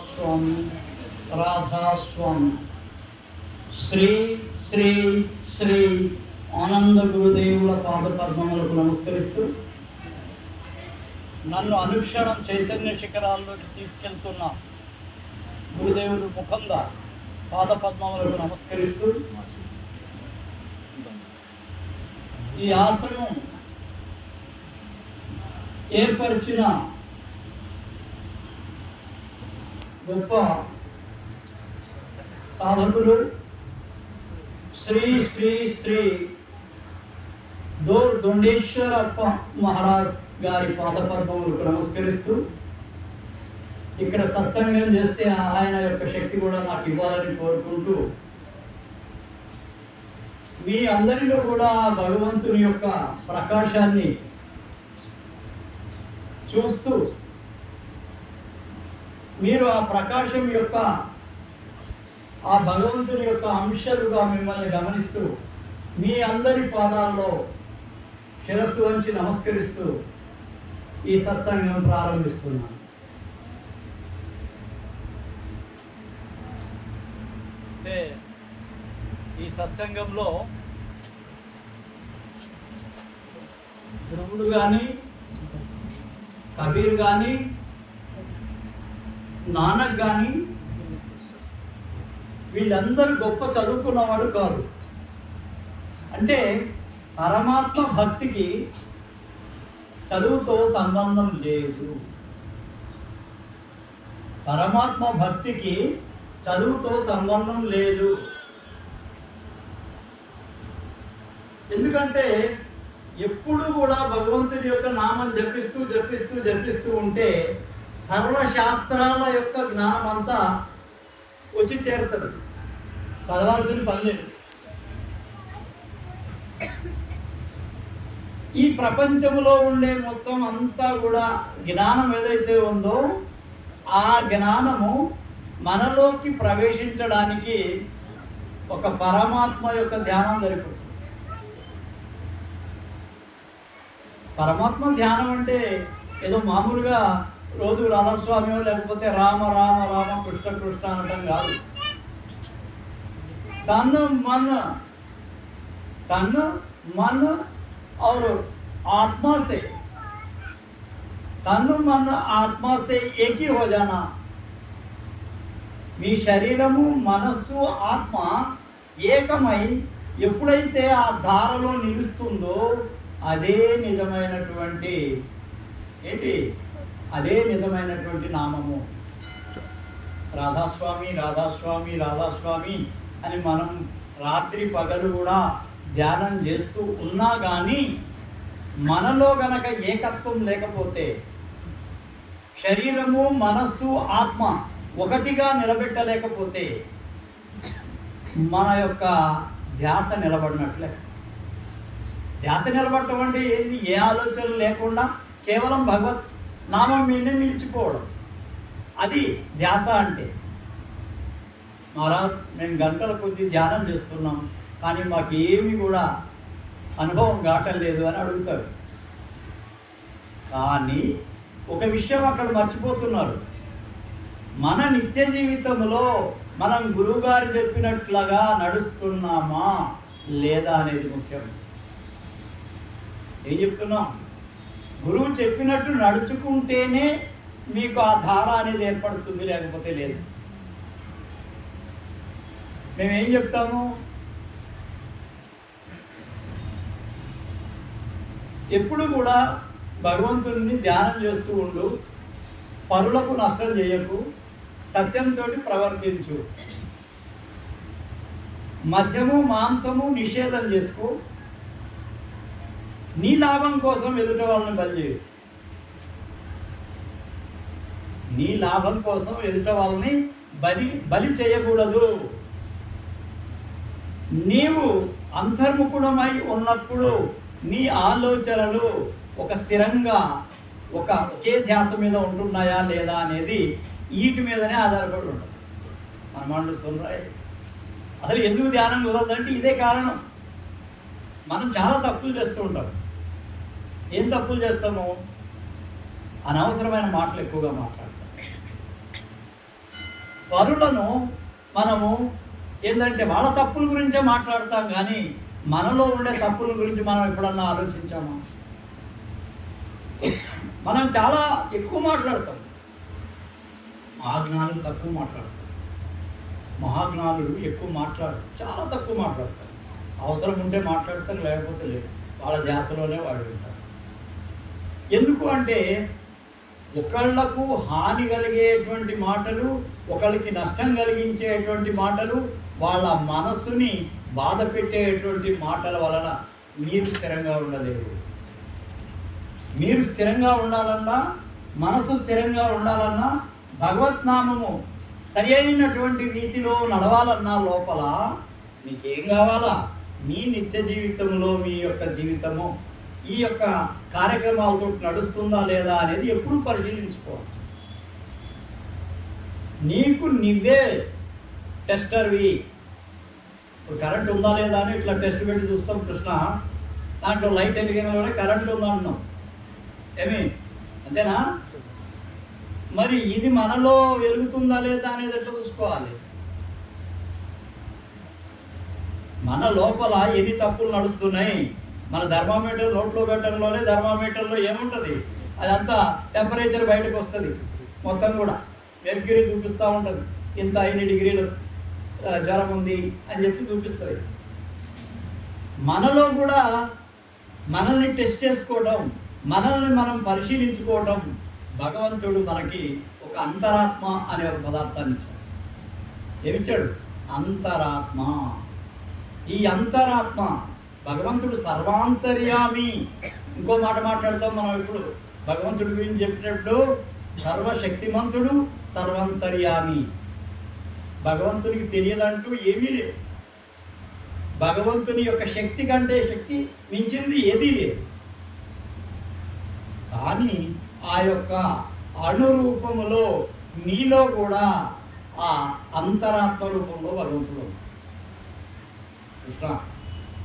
స్వామి రాధాస్వామి శ్రీ శ్రీ శ్రీ ఆనంద గురుదేవుల పాదపద్మములకు నమస్కరిస్తూ నన్ను అనుక్షణం చైతన్య శిఖరాల్లోకి తీసుకెళ్తున్న గురుదేవుడు ముఖంద పాదపద్మములకు నమస్కరిస్తూ ఈ ఆశ్రమం ఏర్పరిచిన గొప్ప సాధకులు శ్రీ శ్రీ శ్రీ దొండేశ్వరప్ప మహారాజ్ గారి పాదపద్మములకు నమస్కరిస్తూ ఇక్కడ సత్సంగం చేస్తే ఆయన యొక్క శక్తి కూడా నాకు ఇవ్వాలని కోరుకుంటూ మీ అందరిలో కూడా భగవంతుని యొక్క ప్రకాశాన్ని చూస్తూ మీరు ఆ ప్రకాశం యొక్క ఆ భగవంతుని యొక్క అంశాలుగా మిమ్మల్ని గమనిస్తూ మీ అందరి పాదాల్లో శిరస్సు వంచి నమస్కరిస్తూ ఈ సత్సంగం ప్రారంభిస్తున్నాను. అంటే ఈ సత్సంగంలో ధ్రువుడు కానీ కబీర్ కానీ నానక్ కానీ వీళ్ళందరూ గొప్ప చదువుకున్నవాడు కాదు. అంటే పరమాత్మ భక్తికి చదువుతో సంబంధం లేదు. పరమాత్మ భక్తికి చదువుతో సంబంధం లేదు. ఎందుకంటే ఎప్పుడు కూడా భగవంతుడి యొక్క నామం జపిస్తూ జపిస్తూ జపిస్తూ ఉంటే సర్వశాస్త్రాల యొక్క జ్ఞానం అంతా వచ్చి చేరుతుంది. చదవాల్సిన పని లేదు. ఈ ప్రపంచంలో ఉండే మొత్తం అంతా కూడా జ్ఞానం ఏదైతే ఉందో ఆ జ్ఞానము మనలోకి ప్రవేశించడానికి ఒక పరమాత్మ యొక్క ధ్యానం జరుగుతుంది. పరమాత్మ ధ్యానం అంటే ఏదో మామూలుగా రోజు రాధాస్వామి లేకపోతే రామ రామ రామ కృష్ణ కృష్ణ అనటం కాదు. तन मन और आत्मा से तन मन आत्मा से एक ही हो जाना. మీ శరీరము మనస్సు ఆత్మ ఏకమై ఎప్పుడైతే ఆ ధారలో నిలుస్తుందో అదే నిజమైనటువంటి అదే నిజమైనటువంటి నామము. రాధాస్వామి రాధాస్వామి రాధాస్వామి అని మనం రాత్రి పగలు కూడా ధ్యానం చేస్తూ ఉన్నా కానీ మనలో గనక ఏకత్వం లేకపోతే శరీరము మనస్సు ఆత్మ ఒకటిగా నిలబెట్టలేకపోతే మన యొక్క ధ్యాస నిలబడినట్లే. ధ్యాస నిలబడటం అంటే ఏంది? ఏ ఆలోచనలు లేకుండా కేవలం భగవత్ నామం మీదనే నిలిచిపోవడం, అది ధ్యాస అంటే. మహారాజ్ మేము గంటల కొద్ది ధ్యానం చేస్తున్నాం కానీ మాకు ఏమీ కూడా అనుభవం కావటం లేదు అని అడుగుతారు. కానీ ఒక విషయం అక్కడ మర్చిపోతున్నారు. మన నిత్య జీవితంలో మనం గురువుగారు చెప్పినట్లుగా నడుస్తున్నామా లేదా అనేది ముఖ్యం. ఏం చెప్తున్నాం? గురువు చెప్పినట్టు నడుచుకుంటేనే మీకు ఆ ధార అనేది ఏర్పడుతుంది, లేకపోతే లేదు. మేమేం చెప్తాము? ఎప్పుడు కూడా భగవంతుడిని ధ్యానం చేస్తూ ఉండు, పరులకు నష్టం చేయకు, సత్యంతో ప్రవర్తించు, మద్యము మాంసము నిషేధం చేసుకో, నీ లాభం కోసం ఎదుట వాళ్ళని బలి చేయు. నీ లాభం కోసం ఎదుట వాళ్ళని బలి చేయకూడదు. నీవు అంతర్ముఖుడమై ఉన్నప్పుడు నీ ఆలోచనలు ఒక స్థిరంగా ఒకే ధ్యాస మీద ఉంటున్నాయా లేదా అనేది వీటి మీదనే ఆధారపడి ఉంటుంది. మనమాండు సొల్రాయ్ అసలు ఎందుకు ధ్యానం కుదరదంటే ఇదే కారణం. మనం చాలా తప్పులు చేస్తూ ఉంటాం. ఏం తప్పులు చేస్తాము? అనవసరమైన మాటలు ఎక్కువగా మాట్లాడతాం. పరులను మనము ఏంటంటే వాళ్ళ తప్పుల గురించే మాట్లాడతాం, కానీ మనలో ఉండే తప్పుల గురించి మనం ఎప్పుడన్నా ఆలోచించామా? మనం చాలా ఎక్కువ మాట్లాడతాం, మహాజ్ఞానులు తక్కువ మాట్లాడతారు. మహాజ్ఞానులు ఎక్కువ చాలా తక్కువ మాట్లాడతారు. అవసరం ఉంటే మాట్లాడతారు, లేకపోతే లేదు. వాళ్ళ ధ్యాసలోనే వాళ్ళు ఉంటారు. ఎందుకు అంటే ఒకళ్లకు హాని కలిగేటువంటి మాటలు, ఒకళ్ళకి నష్టం కలిగించేటువంటి మాటలు, వాళ్ళ మనస్సుని బాధ పెట్టేటువంటి మాటల వలన మీరు స్థిరంగా ఉండలేరు. మీరు స్థిరంగా ఉండాలన్నా, మనసు స్థిరంగా ఉండాలన్నా, భగవత్నామము సరి అయినటువంటి రీతిలో నడవాలన్నా లోపల మీకేం కావాలా? మీ నిత్య జీవితంలో మీ యొక్క జీవితము ఈ యొక్క కార్యక్రమాలతో నడుస్తుందా లేదా అనేది ఎప్పుడూ పరిశీలించుకోవాలి. నీకు నువ్వే టెస్టర్వి. ఇప్పుడు కరెంట్ ఉందా లేదా అని ఇట్లా టెస్ట్ పెట్టి చూస్తాం. కృష్ణ దాంట్లో లైట్ వెలిగినలోనే కరెంట్ ఉందా అన్నాం, ఏమి అంతేనా? మరి ఇది మనలో వెలుగుతుందా లేదా అనేది ఎట్లా చూసుకోవాలి? మన లోపల ఎన్ని తప్పులు నడుస్తున్నాయి? మన థర్మామీటర్ నోట్లో పెట్టడంలోనే థర్మామీటర్లో ఏముంటుంది? అదంతా టెంపరేచర్ బయటకు వస్తుంది. మొత్తం కూడా మెర్క్యూరీ చూపిస్తూ ఉంటుంది, ఇంత 5 డిగ్రీల జ్వరం ఉంది అని చెప్పి చూపిస్తుంది. మనలో కూడా మనల్ని టెస్ట్ చేసుకోవడం, మనల్ని మనం పరిశీలించుకోవడం, భగవంతుడు మనకి ఒక అంతరాత్మ అనే ఒక పదార్థాన్ని ఇచ్చాడు. ఏమిచ్చాడు? అంతరాత్మ. ఈ అంతరాత్మ భగవంతుడు సర్వాంతర్యామి. ఇంకో మాట మాట్లాడతాం మనం ఇప్పుడు భగవంతుడి గురించి చెప్పినప్పుడు, సర్వశక్తిమంతుడు, సర్వాంతర్యామి. భగవంతునికి తెలియదంటూ ఏమీ లేదు. భగవంతుని యొక్క శక్తి కంటే శక్తి మించింది ఏదీ లేదు. కానీ ఆ యొక్క అణురూపములో నీలో కూడా ఆ అంతరాత్మ రూపంలో భగవంతుడు కృష్ణ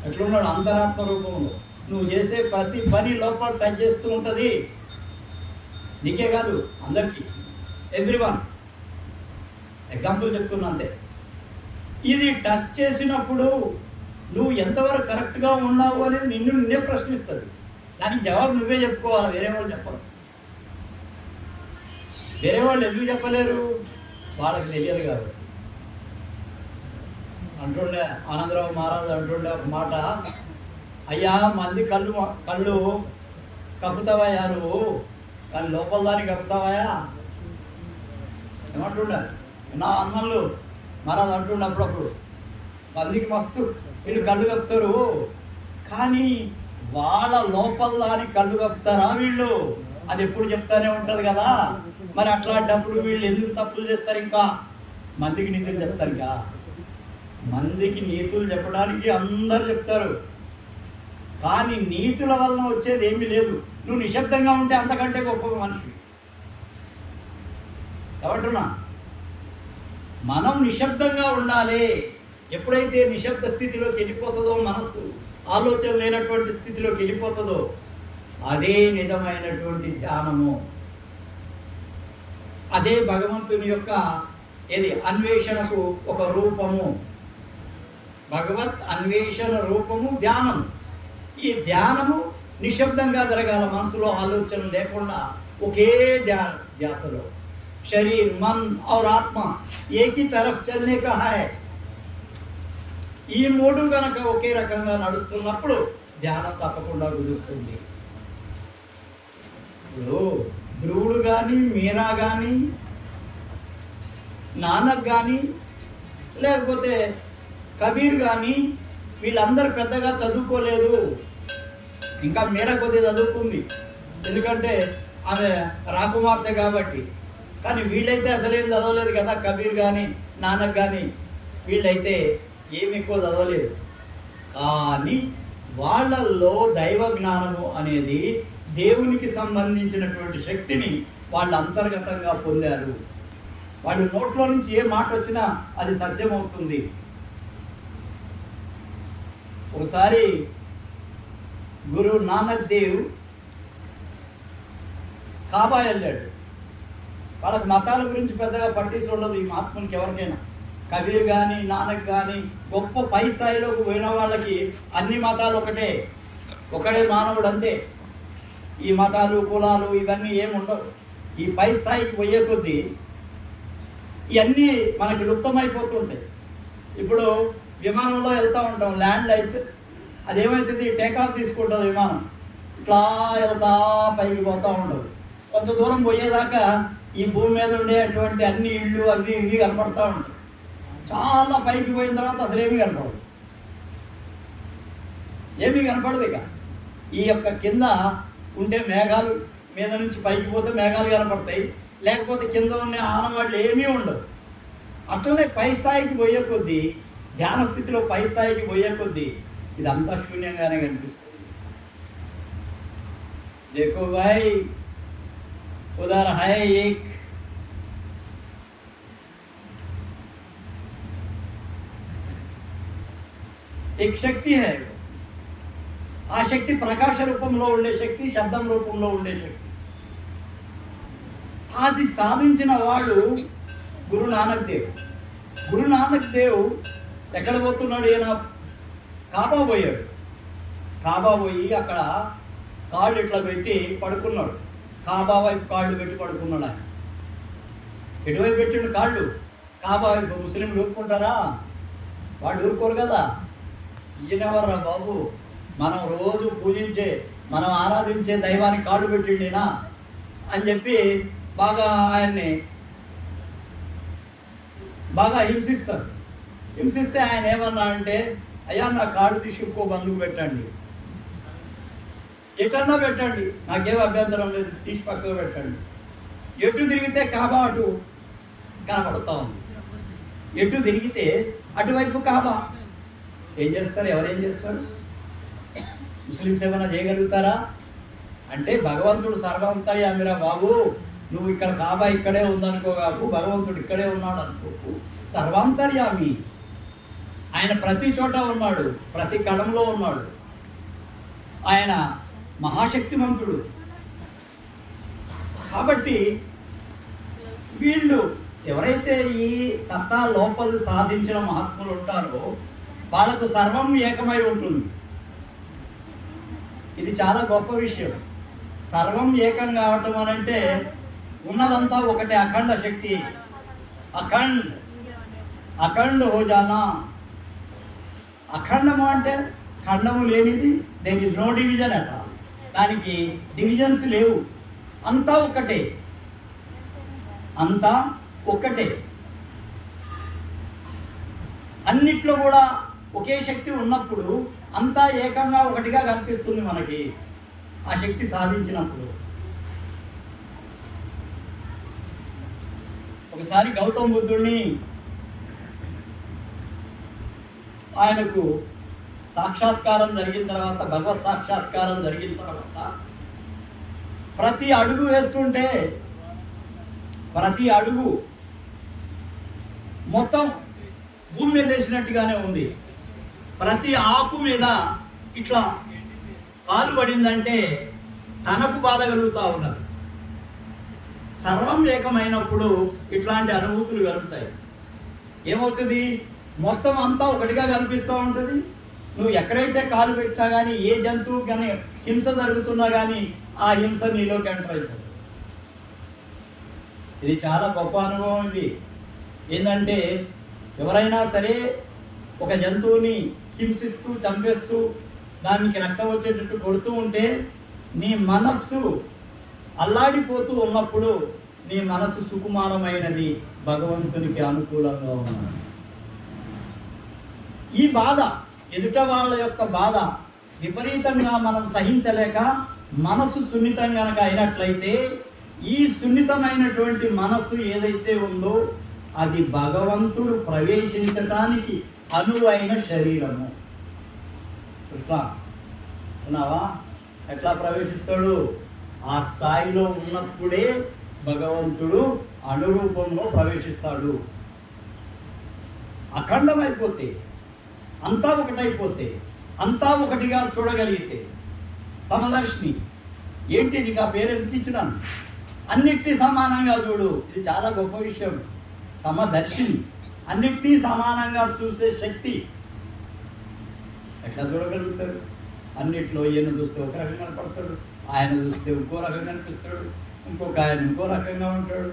ఎట్లున్నాడు? అంతరాత్మ రూపంలో నువ్వు చేసే ప్రతి పని లోపల టచ్ చేస్తూ ఉంటుంది. నీకే కాదు, అందరికీ, ఎవ్రీవన్. ఎగ్జాంపుల్ చెప్తున్నా అంతే. ఇది టచ్ చేసినప్పుడు నువ్వు ఎంతవరకు కరెక్ట్గా ఉన్నావు అనేది నిన్నే ప్రశ్నిస్తుంది. దానికి జవాబు నువ్వే చెప్పుకోవాలి, వేరే వాళ్ళు చెప్పరు. వేరే వాళ్ళు ఎందుకు చెప్పలేరు? వాళ్ళకి తెలియదు కాబట్టి. అంటుండే ఆనందరావు మహారాజు అంటుండే ఒక మాట, అయ్యా మంది కళ్ళు కప్పుతావయ్యా నువ్వు, కానీ లోపల దాన్ని కప్పుతావయ్యా ఏమంటుండే నా అన్నలు మహారాజు అంటుండే అప్పుడప్పుడు, మందికి మస్తు వీళ్ళు కళ్ళు కప్పుతారు, కానీ వాళ్ళ లోపల దాని కళ్ళు కప్పుతారా వీళ్ళు? అది ఎప్పుడు చెప్తానే ఉంటుంది కదా. మరి అట్లాంటప్పుడు వీళ్ళు ఎందుకు తప్పులు చేస్తారు? ఇంకా మందికి నీతులు చెప్తారు. ఇంకా మందికి నీతులు చెప్పడానికి అందరు చెప్తారు, కానీ నీతుల వలన వచ్చేది ఏమీ లేదు. నువ్వు నిశ్శబ్దంగా ఉంటే అంతకంటే గొప్ప మనిషి. ఏమంటున్నా? మనం నిశ్శబ్దంగా ఉండాలి. ఎప్పుడైతే నిశ్శబ్ద స్థితిలోకి వెళ్ళిపోతుందో, మనస్సు ఆలోచన లేనటువంటి స్థితిలోకి వెళ్ళిపోతుందో, అదే నిజమైనటువంటి ధ్యానము. అదే భగవంతుని యొక్క అన్వేషణకు ఒక రూపము. భగవత్ అన్వేషణ రూపము ధ్యానం. ఈ ధ్యానము నిశ్శబ్దంగా జరగాల, మనసులో ఆలోచన లేకుండా ఒకే ధ్యాసలో. शरीर, मन और आत्मा एक ही तरफ चलने का है. ఈ మూడు గనక ఒకే రకంగా నడుస్తున్నప్పుడు ధ్యానం తప్పకుండా కుదురుతుంది. ఇప్పుడు ధ్రువుడు కానీ, మీరా కానీ, నానక్ కానీ, లేకపోతే కబీర్ కానీ, వీళ్ళందరూ పెద్దగా చదువుకోలేదు. ఇంకా మీరా కొద్దిగా చదువుకుంది, ఎందుకంటే ఆమె రాకుమార్తె కాబట్టి. కానీ వీళ్ళైతే అసలేం చదవలేదు కదా. కబీర్ కానీ, నానక్ కానీ వీళ్ళైతే ఏమి ఎక్కువ చదవలేదు. కానీ వాళ్ళల్లో దైవ జ్ఞానము అనేది, దేవునికి సంబంధించినటువంటి శక్తిని వాళ్ళు అంతర్గతంగా పొందారు. వాళ్ళ నోట్లో నుంచి ఏ మాట వచ్చినా అది సత్యమవుతుంది. ఒకసారి గురు నానక్ దేవ్ కాబా వెళ్ళాడు. వాళ్ళకి మతాల గురించి పెద్దగా పట్టించి ఉండదు ఈ మహాత్ములకి ఎవరికైనా. కబీర్ కానీ నానక్ కానీ గొప్ప పై స్థాయిలోకి పోయిన వాళ్ళకి అన్ని మతాలు ఒకడే మానవుడు అంతే. ఈ మతాలు కులాలు ఇవన్నీ ఏమి ఉండవు. ఈ పై స్థాయికి పోయే కొద్దీ ఇవన్నీ మనకి లుప్తమైపోతుంటాయి. ఇప్పుడు విమానంలో వెళ్తూ ఉంటాం, ల్యాండ్ అయితే అదేమవుతుంది, టేకాఫ్ తీసుకుంటుంది విమానం, ఇట్లా వెళ్తా పైకి పోతూ ఉండదు. కొంత దూరం పోయేదాకా ఈ భూమి మీద ఉండేటువంటి అన్ని ఇళ్ళు అవి ఇవి కనపడుతూ ఉంటాయి. చాలా పైకి పోయిన తర్వాత అసలు ఏమీ కనపడదు, ఏమీ కనపడదు. ఇక ఈ యొక్క కింద ఉండే మేఘాలు మీద నుంచి పైకి పోతే మేఘాలు కనపడతాయి, లేకపోతే కింద ఉండే ఆనవాళ్ళు ఏమీ ఉండవు. అట్లనే పై స్థాయికి పోయే కొద్దీ, ధ్యాన స్థితిలో పై స్థాయికి పోయే కొద్దీ ఇదంతా శూన్యంగానే కనిపిస్తుంది. देखो भाई उधर है एक शक्ति है. ఆ శక్తి ప్రకాశ రూపంలో ఉండే శక్తి, శబ్దం రూపంలో ఉండే శక్తి. అది సాధించిన వాడు గురు నానక్ దేవ్. గురు నానక్ దేవ్ ఎక్కడ పోతున్నాడు? ఈయన కాబా పోయాడు. కాబా పోయి అక్కడ కాళ్ళు ఇట్లా పెట్టి పడుకున్నాడు. కాబా వైపు కాళ్ళు పెట్టి పడుకున్నాడు. ఆయన ఎటువైపు పెట్టిండు కాళ్ళు? కాబా వైపు. ముస్లింలు ఊరుకుంటారా? వాళ్ళు ఊరుకోరు కదా. ఈయనెవర్రా బాబు, మనం రోజు పూజించే, మనం ఆరాధించే దైవానికి కాళ్ళు పెట్టిండినా అని చెప్పి బాగా ఆయన్ని బాగా హింసిస్తారు. హింసిస్తే ఆయన ఏమన్నా అంటే, అయ్యా నా కాళ్ళు తీసుకుకో, బంధుకు పెట్టండి, ఎటన్నా పెట్టండి, నాకేం అభ్యంతరం లేదు, తీసి పక్కకు పెట్టండి. ఎటు తిరిగితే కాబా అటు కనపడుతూ ఉంది. ఎటు తిరిగితే అటువైపు కాబా. ఏం చేస్తారు? ఎవరేం చేస్తారు? ముస్లిమ్స్ ఏమైనా చేయగలుగుతారా? అంటే భగవంతుడు సర్వాంతర్యామిరా బాబు, నువ్వు ఇక్కడ కాబా ఇక్కడే ఉందనుకోగాకు, భగవంతుడు ఇక్కడే ఉన్నాడు అనుకోకు. సర్వాంతర్యామి ఆయన ప్రతి చోట ఉన్నాడు, ప్రతి కణంలో ఉన్నాడు. ఆయన మహాశక్తిమంతుడు. కాబట్టి వీళ్ళు ఎవరైతే ఈ సత్తా లోపల సాధించిన మహాత్ములు ఉంటారో వాళ్ళకు సర్వం ఏకమై ఉంటుంది. ఇది చాలా గొప్ప విషయం. సర్వం ఏకం కావటం అని అంటే ఉన్నదంతా ఒకటే, అఖండ శక్తి. అఖండ హో జానా. అఖండము అంటే ఖండము లేనిది. దేర్ ఇస్ నో డివిజన్ అట. దానికి డివిజన్స్ లేవు. అంతా ఒక్కటే, అంతా ఒక్కటే. అన్నిట్లో కూడా ఒకే శక్తి ఉన్నప్పుడు అంతా ఏకంగా ఒకటిగా కనిపిస్తుంది మనకి. ఆ శక్తి సాధించినప్పుడు. ఒకసారి గౌతమ బుద్ధుడిని ఆయనకు సాక్షాత్కారం జరిగిన తర్వాత, భగవత్ సాక్షాత్కారం జరిగిన తర్వాత ప్రతి అడుగు వేస్తుంటే ప్రతి అడుగు మొత్తం భూమి మీద వేసినట్టుగానే ఉంది. ప్రతి ఆకు మీద ఇట్లా కాలు పడిందంటే తనకు బాధ కలుగుతూ ఉన్నది. సర్వం ఏకమైనప్పుడు ఇట్లాంటి అనుభూతులు కలుగుతాయి. ఏమవుతుంది? మొత్తం అంతా ఒకటిగా కనిపిస్తూ ఉంటుంది. నువ్వు ఎక్కడైతే కాలు పెట్టినా కానీ, ఏ జంతువు కానీ హింస జరుగుతున్నా కానీ ఆ హింస నీలోకి ఎంటర్ అవుతుంది. ఇది చాలా గొప్ప అనుభవం. ఇది ఏంటంటే, ఎవరైనా సరే ఒక జంతువుని హింసిస్తూ చంపేస్తూ దానికి రక్తం వచ్చేటట్టు కొడుతూ ఉంటే నీ మనస్సు అల్లాడిపోతూ ఉన్నప్పుడు నీ మనస్సు సుకుమారమైనది, భగవంతునికి అనుకూలంగా ఉన్నది. ఈ బాధ, ఎదుట వాళ్ళ యొక్క బాధ విపరీతంగా మనం సహించలేక మనసు సున్నితం కనుక అయినట్లయితే, ఈ సున్నితమైనటువంటి మనస్సు ఏదైతే ఉందో అది భగవంతుడు ప్రవేశించటానికి అనువైన శరీరము. ఎట్లా ఉన్నావా? ఎట్లా ప్రవేశిస్తాడు? ఆ స్థాయిలో ఉన్నప్పుడే భగవంతుడు అనురూపంలో ప్రవేశిస్తాడు. అఖండమైపోతే, అంతా ఒకటైపోతే, అంతా ఒకటిగా చూడగలిగితే, సమదర్శిని. ఏంటి నీకు ఆ పేరు ఎందుకు ఇచ్చినాను? అన్నిటినీ సమానంగా చూడు. ఇది చాలా గొప్ప విషయం. సమదర్శిని, అన్నిటినీ సమానంగా చూసే శక్తి. ఎట్లా చూడగలుగుతారు? అన్నిట్లో ఈయన చూస్తే ఒక రకంగా కనపడతాడు, ఆయన చూస్తే ఇంకో రకంగా కనిపిస్తాడు, ఇంకొక ఆయన ఇంకో రకంగా ఉంటాడు.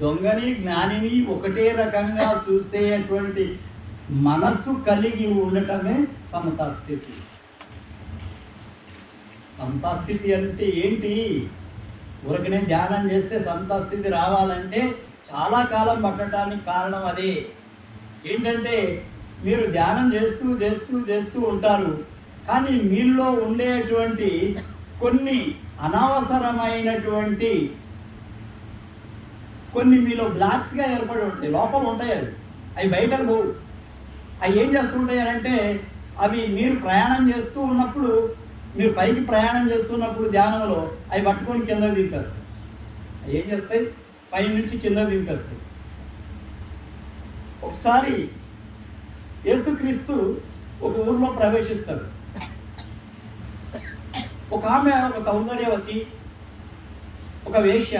దొంగని జ్ఞానిని ఒకటే రకంగా చూసేటువంటి మనస్సు కలిగి ఉండటమే సమతాస్థితి. సమతాస్థితి అంటే ఏంటి? ఊరికనే ధ్యానం చేస్తే సమతాస్థితి రావాలంటే చాలా కాలం పట్టడానికి కారణం అదే. ఏంటంటే మీరు ధ్యానం చేస్తూ చేస్తూ చేస్తూ ఉంటారు, కానీ మీలో ఉండేటువంటి కొన్ని అనవసరమైనటువంటి కొన్ని మీలో బ్లాక్స్గా ఏర్పడి ఉంటాయి, లోపల ఉంటాయి. అవి బయటకు పోవు. అవి ఏం చేస్తుంటాయి అంటే అవి మీరు ప్రయాణం చేస్తూ ఉన్నప్పుడు, మీరు పైకి ప్రయాణం చేస్తున్నప్పుడు ధ్యానంలో అవి పట్టుకొని కింద దింపేస్తాయి. అవి ఏం చేస్తాయి? పై నుంచి కింద దింపేస్తాయి. ఒకసారి యేసుక్రీస్తు ఒక ఊర్లో ప్రవేశిస్తాడు. ఒక ఆమె, ఒక సౌందర్యవతి, ఒక వేశ్య,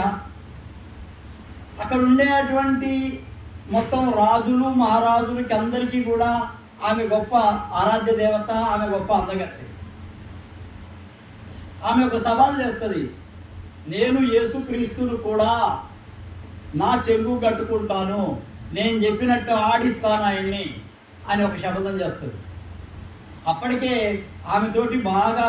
అక్కడ ఉండేటువంటి మొత్తం రాజులు మహారాజులకి అందరికీ కూడా ఆమె గొప్ప ఆరాధ్య దేవత, ఆమె గొప్ప అందగత్తె. ఆమె ఒక సవాల్ చేస్తుంది, నేను యేసుక్రీస్తును కూడా నా చెంగు కట్టుకుంటాను, నేను చెప్పినట్టు ఆడిస్తాను ఆయన్ని అని ఒక శపథం చేస్తుంది. అప్పటికే ఆమెతోటి బాగా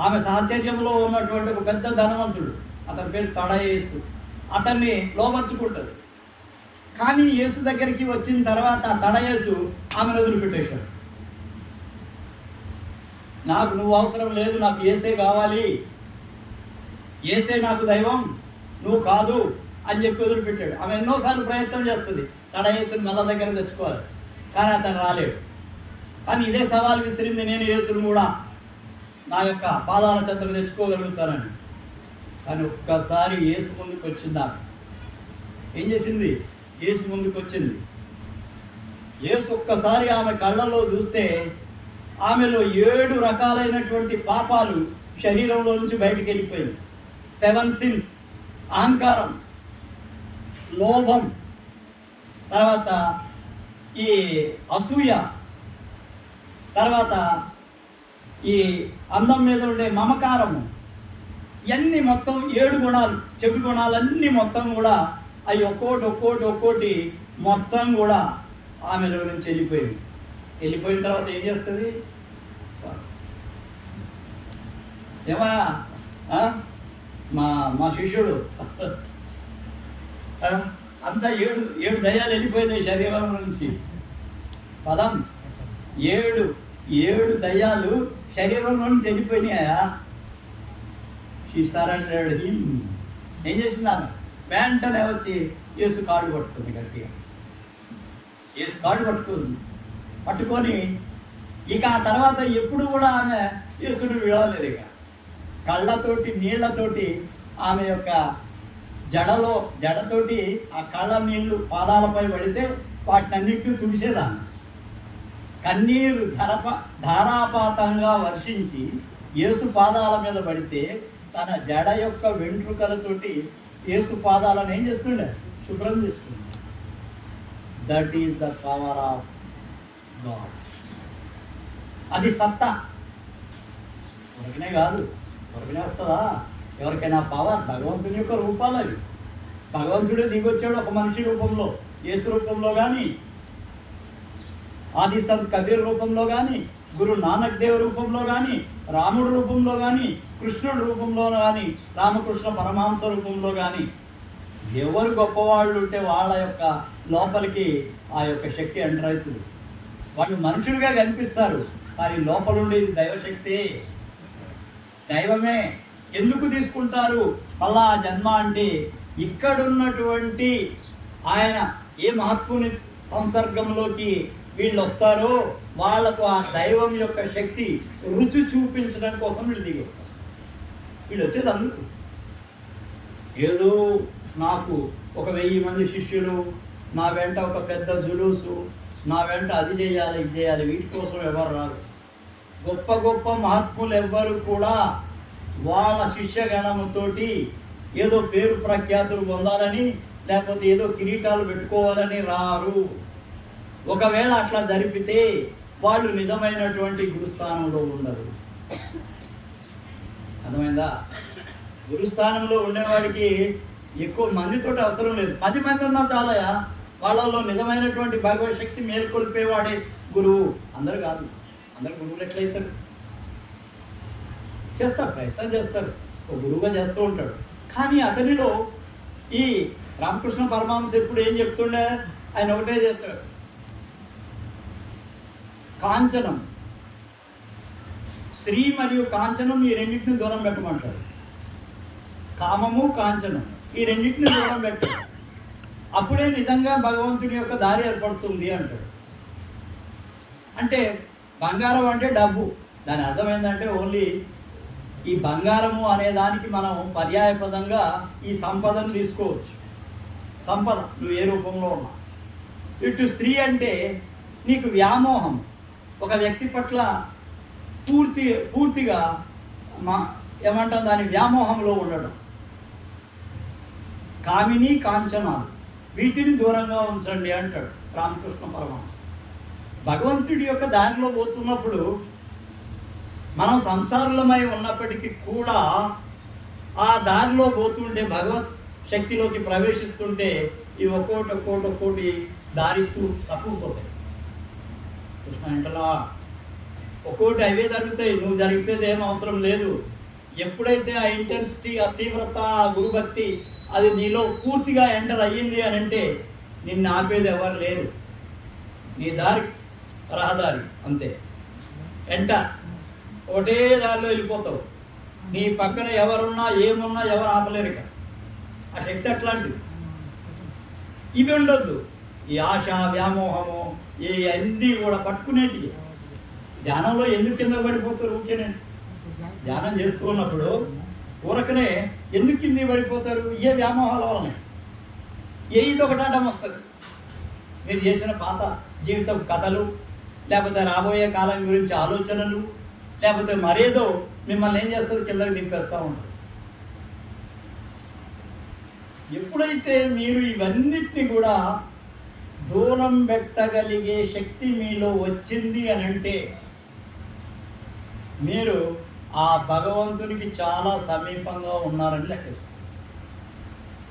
ఆమె సాహచర్యంలో ఉన్నటువంటి ఒక పెద్ద ధనవంతుడు, అతని పేరు తడయేసు, అతన్ని లోపరుచుకుంటుంది. కానీ యేసు దగ్గరికి వచ్చిన తర్వాత తడయేసు ఆమెను వదిలిపెట్టేశాడు. నాకు నువ్వు అవసరం లేదు, నాకు యేసే కావాలి, యేసే నాకు దైవం, నువ్వు కాదు అని చెప్పి వదిలిపెట్టాడు. ఆమె ఎన్నోసార్లు ప్రయత్నం చేస్తుంది తడయేసుని మళ్ళా దగ్గర తెచ్చుకోవాలి, కానీ అతను రాలేడు. కానీ ఇదే సవాల్ విసిరింది, నేను యేసును కూడా నా యొక్క పాదాల చెంతకు తెచ్చుకోగలుగుతానని. కానీ ఒక్కసారి యేసు ముందుకు వచ్చిందా? ఏం చేసింది? యేసు ముందుకు వచ్చింది. యేసు ఒక్కసారి ఆమె కళ్ళల్లో చూస్తే ఆమెలో 7 రకాలైనటువంటి పాపాలు శరీరంలో నుంచి బయటికి వెళ్ళిపోయింది. 7 sins. అహంకారం, లోభం, తర్వాత ఈ అసూయ, తర్వాత ఈ అందం మీద ఉండే మమకారము, ఇవన్నీ మొత్తం 7 గుణాలు, చెడు గుణాలన్నీ మొత్తం కూడా అవి ఒక్కోటి మొత్తం కూడా ఆమెలో నుంచి వెళ్ళిపోయిన తర్వాత ఏం చేస్తుంది? ఏమా మా శిష్యుడు అంతా 7 దయ్యాలు వెళ్ళిపోయినాయి శరీరం నుంచి. పదం 7 దయ్యాలు శరీరంలో నుంచి వెళ్ళిపోయినాయా? She surrendered him. ఏం చేసింది ఆమె? వెంటనే వచ్చి యేసు కాళ్ళు పట్టుకుంది గట్టిగా. యేసు కాళ్ళు పట్టుకొని ఇక ఆ తర్వాత ఎప్పుడు కూడా ఆమె యేసుని విడవలేదు. ఇక కళ్ళతోటి నీళ్లతోటి ఆమె యొక్క జడతోటి ఆ కళ్ళ నీళ్లు పాదాలపై పడితే వాటినన్నింటినీ తుడిసేదాన్ని. కన్నీరు ధారాపాతంగా వర్షించి యేసు పాదాల మీద పడితే తన జడ యొక్క వెంట్రుకలతోటి యేసు పాదాలను ఏం చేస్తుండే? శుభ్రం చేస్తుండే. That is the power of God. అది సత్తా. ఊరికనే కాదు, ఊరికనే వస్తుందా? ఎవరికైనా పవర్ భగవంతుని యొక్క రూపాలు అవి. భగవంతుడే దిగొచ్చాడు ఒక మనిషి రూపంలో, యేసు రూపంలో కానీ, ఆది సంత్ కబీర్ రూపంలో కానీ, గురు నానక్ దేవ్ రూపంలో కానీ, రాముడు రూపంలో కానీ, కృష్ణుడు రూపంలో కానీ, రామకృష్ణ పరమహంస రూపంలో కానీ. ఎవరు గొప్పవాళ్ళు ఉంటే వాళ్ళ యొక్క లోపలికి ఆ యొక్క శక్తి ఎంటర్ అవుతుంది. వాళ్ళు మనుషులుగా కనిపిస్తారు, కానీ లోపల ఉండేది దైవశక్తి, దైవమే. ఎందుకు తీసుకుంటారు అలా జన్మ అంటే, ఇక్కడున్నటువంటి ఆయన ఏ మహాత్ముని సంసర్గంలోకి వీళ్ళు వస్తారో వాళ్ళకు ఆ దైవం యొక్క శక్తి రుచి చూపించడం కోసం వీళ్ళు దిగి వస్తారు. వీళ్ళు వచ్చేది అందుకు. ఏదో నాకు ఒక 1000 మంది శిష్యులు, నా వెంట ఒక పెద్ద జులూసు, నా వెంట అది చేయాలి ఇది చేయాలి, వీటి కోసం ఎవరు రారు. గొప్ప గొప్ప మహాత్ములు ఎవ్వరు కూడా వాళ్ళ శిష్యగణముతోటి ఏదో పేరు ప్రఖ్యాతులు పొందాలని లేకపోతే ఏదో కిరీటాలు పెట్టుకోవాలని రారు. ఒకవేళ అట్లా జరిపితే వాళ్ళు నిజమైనటువంటి గురుస్థానంలో ఉండరు. అర్థమైందా? గురుస్థానంలో ఉండేవాడికి ఎక్కువ మందితో అవసరం లేదు. 10 మంది ఉన్నా చాలయా, వాళ్ళలో నిజమైనటువంటి భగవత్ శక్తి మేల్కొల్పేవాడే గురువు. అందరు కాదు, అందరు గురువులు ఎట్లయితారు? చేస్తారు, ప్రయత్నం చేస్తారు, ఒక గురువుగా చేస్తూ ఉంటాడు. కానీ అతనిలో ఈ రామకృష్ణ పరమహంస ఎప్పుడు ఏం చెప్తుండే, ఆయన ఒకటే చెప్తాడు, కాంచనం, శ్రీ మరియు కాంచనం ఈ రెండింటిని దూరం పెట్టమంటారు. కామము కాంచనం ఈ రెండింటిని దూరం పెట్టారు, అప్పుడే నిజంగా భగవంతుని యొక్క దారి ఏర్పడుతుంది అంటాడు. అంటే బంగారం అంటే డబ్బు, దాని అర్థమైందంటే ఓన్లీ ఈ బంగారము అనే దానికి మనం పర్యాయపదంగా ఈ సంపదను తీసుకోవచ్చు. సంపద నువ్వు ఏ రూపంలో ఉన్నా. ఇటు స్త్రీ అంటే నీకు వ్యామోహం, ఒక వ్యక్తి పట్ల పూర్తిగా ఏమంటాం దాని వ్యామోహంలో ఉండడం. కామిని కాంచనాలు వీటిని దూరంగా ఉంచండి అంటాడు రామకృష్ణ పరమహంస. భగవంతుడి యొక్క దారిలో పోతున్నప్పుడు మనం సంసారులమై ఉన్నప్పటికీ కూడా ఆ దారిలో పోతుంటే భగవత్ శక్తిలోకి ప్రవేశిస్తుంటే ఈ ఒక్కోటి దారిస్తూ తప్పుకుపోతాయి. కృష్ణ ఇంటలా ఒక్కోటి అవే జరుగుతాయి, నువ్వు జరిపేది ఏం అవసరం లేదు. ఎప్పుడైతే ఆ ఇంటెన్సిటీ, ఆ తీవ్రత, ఆ గురుభక్తి అది నీలో పూర్తిగా ఎంటర్ అయ్యింది అని అంటే నిన్ను ఆపేది ఎవరు లేరు. నీ దారి రహదారి అంతే, ఒకటే దారిలో వెళ్ళిపోతావు. నీ పక్కన ఎవరున్నా ఏమున్నా ఎవరు ఆపలేరు. ఇక ఆ శక్తి అట్లాంటిది. ఇవి ఉండొద్దు, ఈ ఆశ వ్యామోహము ఈ అన్నీ కూడా పట్టుకునేటివి. ధ్యానంలో ఎందుకు కింద పడిపోతారు? ఊరికేనే ధ్యానం చేస్తూ ఉన్నప్పుడు ఊరకనే ఎందుకు కింద పడిపోతారు? ఏ వ్యామోహాల వలన ఏదో ఒకటి అడ్డం వస్తుంది. మీరు చేసిన పాత జీవితం కథలు, లేకపోతే రాబోయే కాలం గురించి ఆలోచనలు, లేకపోతే మరేదో మిమ్మల్ని ఏం చేస్తుంది, కిందకి దింపేస్తూ ఉంటుంది. ఎప్పుడైతే మీరు ఇవన్నిటిని కూడా దూరం పెట్టగలిగే శక్తి మీలో వచ్చింది అని అంటే మీరు ఆ భగవంతునికి చాలా సమీపంగా ఉన్నారని లెక్కేస్తారు.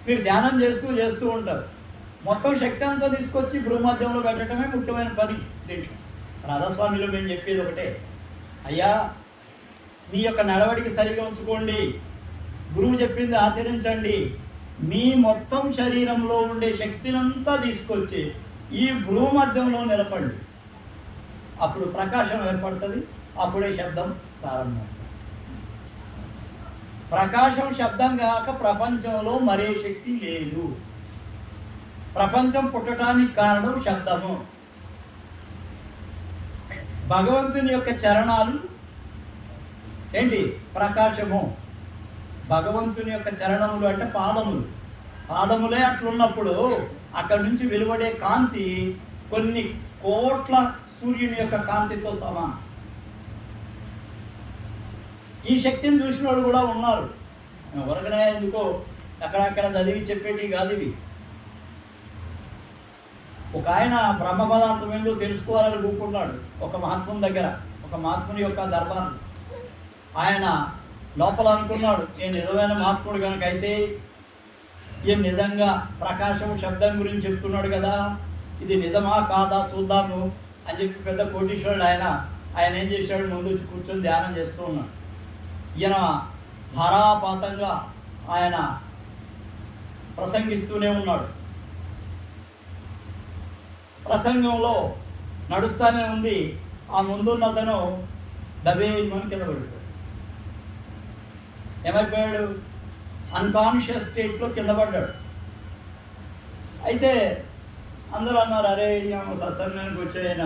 మీరు ధ్యానం చేస్తూ ఉంటారు, మొత్తం శక్తి అంతా తీసుకొచ్చి భూమధ్యంలో పెట్టడమే ముఖ్యమైన పని. దీంట్లో రాధాస్వామిలో మేము చెప్పేది ఒకటే, అయ్యా మీ యొక్క నడవడికి సరిగా ఉంచుకోండి, గురువు చెప్పింది ఆచరించండి, మీ మొత్తం శరీరంలో ఉండే శక్తినంతా తీసుకొచ్చి ఈ భూమధ్యంలో నిలపండి. అప్పుడు ప్రకాశం ఏర్పడుతుంది, అప్పుడే శబ్దం ప్రారంభమవుతుంది. ప్రకాశం శబ్దం కాక ప్రపంచంలో మరే శక్తి లేదు. ప్రపంచం పుట్టడానికి కారణం శబ్దము. భగవంతుని యొక్క చరణాలు ఏంటి? ప్రకాశము. భగవంతుని యొక్క చరణములు అంటే పాదములే అట్లున్నప్పుడు అక్కడి నుంచి వెలువడే కాంతి కొన్ని కోట్ల సూర్యుని యొక్క కాంతితో సమానం. ఈ శక్తిని చూసిన వాళ్ళు కూడా ఉన్నారు. ఎవరికైనా ఎందుకో అక్కడక్కడ చదివి చెప్పేటి కాదు ఇవి. ఒక ఆయన బ్రహ్మ పదార్థం ఏందో తెలుసుకోవాలని కూర్చున్నాడు ఒక మహాత్ముని దగ్గర, ఒక మహాత్ముని యొక్క దర్బార్. ఆయన లోపల అనుకున్నాడు, నేను నిజమైన మహాత్ముడు కనుక అయితే ఈయన నిజంగా ప్రకాశం శబ్దం గురించి చెప్తున్నాడు కదా, ఇది నిజమా కాదా చూద్దాము అని చెప్పి పెద్ద కోటీశ్వరుడు ఆయన ఏం చేశాడు, ముందు వచ్చి కూర్చొని ధ్యానం చేస్తూ ఉన్నాడు. ఈయన ధారాపాతంగా ఆయన ప్రసంగిస్తూనే ఉన్నాడు. ప్రసంగంలో నడుస్తూనే ఉంది. ఆ ముందున్న అతను దబేమని కింద పడిపోయాడు. ఏమైపోయాడు? అన్కాన్షియస్ స్టేట్లో కింద పడ్డాడు. అయితే అందరూ అన్నారు, అరే సత్సంగానికి వచ్చాయన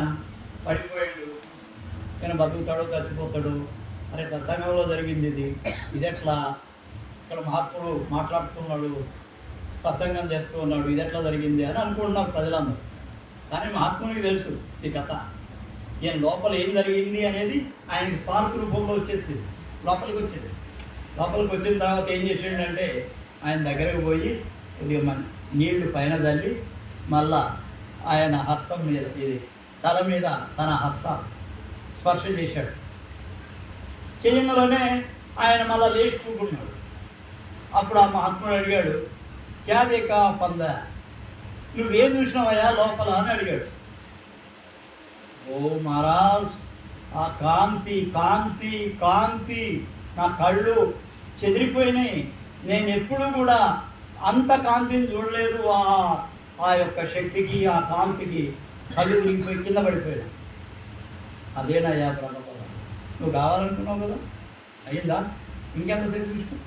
పడిపోయాడు, ఈయన బతుకుతాడో చచ్చిపోతాడు, అరే సత్సంగంలో జరిగింది ఇది ఎట్లా, ఇక్కడ మహాత్ముడు మాట్లాడుతున్నాడు, సత్సంగం చేస్తూ ఉన్నాడు, ఇది ఎట్లా జరిగింది అని అనుకుంటున్నారు ప్రజలందరూ. కానీ మహాత్మునికి తెలుసు ఈ కథ, ఈయన లోపల ఏం జరిగింది అనేది ఆయనకి స్పార్క్ రూపంలో వచ్చేసింది, లోపలికి వచ్చేది. లోపలికి వచ్చిన తర్వాత ఏం చేసిండంటే ఆయన దగ్గరకు పోయి కొద్దిగా మన నీళ్లు పైన చల్లి మళ్ళా ఆయన హస్తం మీద ఇది తల మీద తన హస్త స్పర్శ చేశాడు. చేయడంలోనే ఆయన మళ్ళా లేచి కూకున్నాడు. అప్పుడు ఆ మహాత్ముడు అడిగాడు, క్యా దేకా పంద, నువ్వేం చూసినావయ్యా లోపల అని అడిగాడు. ఓ మహారాజ్, ఆ కాంతి కాంతి కాంతి నా కళ్ళు చెదిరిపోయినాయి, నేను ఎప్పుడు కూడా అంత కాంతిని చూడలేదు. ఆ యొక్క శక్తికి ఆ కాంతికి కళ్ళు తిరిగిపోయి కింద పడిపోయాడు. అదేనయ్యా బ్రహ్మపదం, నువ్వు కావాలనుకున్నావు కదా, అయ్యిందా? ఇంకెంతసేపు చూసినా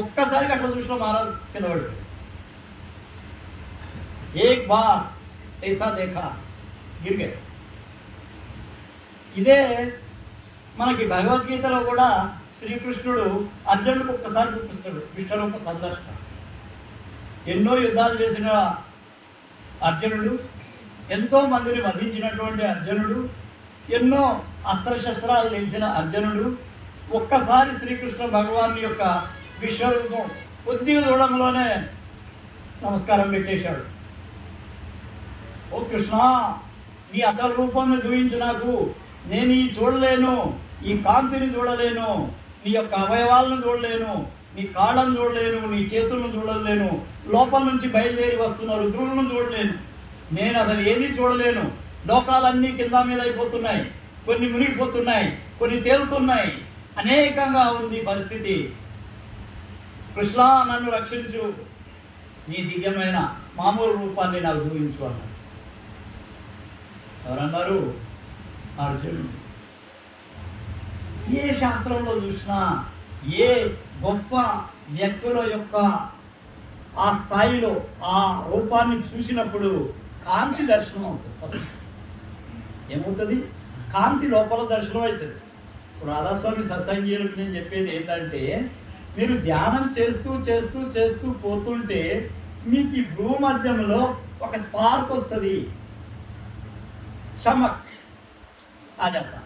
ఒక్కసారికి అట్లా చూసినా మహారాజ్ కింద పడిపోయాడు. ఏక్ బార్ ఐసా దేఖా గిర్ గయే. ఇదే మనకి భగవద్గీతలో కూడా శ్రీకృష్ణుడు అర్జునుడికి ఒక్కసారి చూపిస్తాడు విశ్వరూప సందర్శన. ఎన్నో యుద్ధాలు చేసిన అర్జునుడు, ఎంతో మందిని వధించినటువంటి అర్జునుడు, ఎన్నో అస్త్రశస్త్రాలు తెలిసిన అర్జునుడు ఒక్కసారి శ్రీకృష్ణ భగవాన్ యొక్క విశ్వరూపం కొద్దిగా చూడంలోనే నమస్కారం పెట్టేశాడు. ఓ కృష్ణ, నీ అసలు రూపాన్ని చూపించు నాకు, నేను ఈ చూడలేను, ఈ కాంతిని చూడలేను, నీ యొక్క అవయవాలను చూడలేను, నీ కాళ్ళను చూడలేను, నీ చేతులను చూడలేను, లోపల నుంచి బయలుదేరి వస్తున్న రుద్రులను చూడలేను, నేను అసలు ఏది చూడలేను. లోకాలన్నీ కింద మీద అయిపోతున్నాయి, కొన్ని మునిగిపోతున్నాయి, కొన్ని తేలుతున్నాయి, అనేకంగా ఉంది పరిస్థితి. కృష్ణ, నన్ను రక్షించు, నీ దివ్యమైన మామూలు రూపాన్ని నాకు చూపించు అన్నాడు. ఎవరన్నారు? అర్జునుడు. ఏ శాస్త్రంలో చూసినా ఏ గొప్ప వ్యక్తుల యొక్క ఆ స్థాయిలో ఆ రూపాన్ని చూసినప్పుడు కాంతి దర్శనం అవుతుంది. ఏమవుతుంది? కాంతి లోపల దర్శనం అవుతుంది. ఇప్పుడు రాధాస్వామి సత్సంగీయులకు నేను చెప్పేది ఏంటంటే, మీరు ధ్యానం చేస్తూ చేస్తూ చేస్తూ పోతుంటే మీకు ఈ భూమధ్యంలో ఒక స్పార్క్ వస్తుంది, చమక్. అదంతా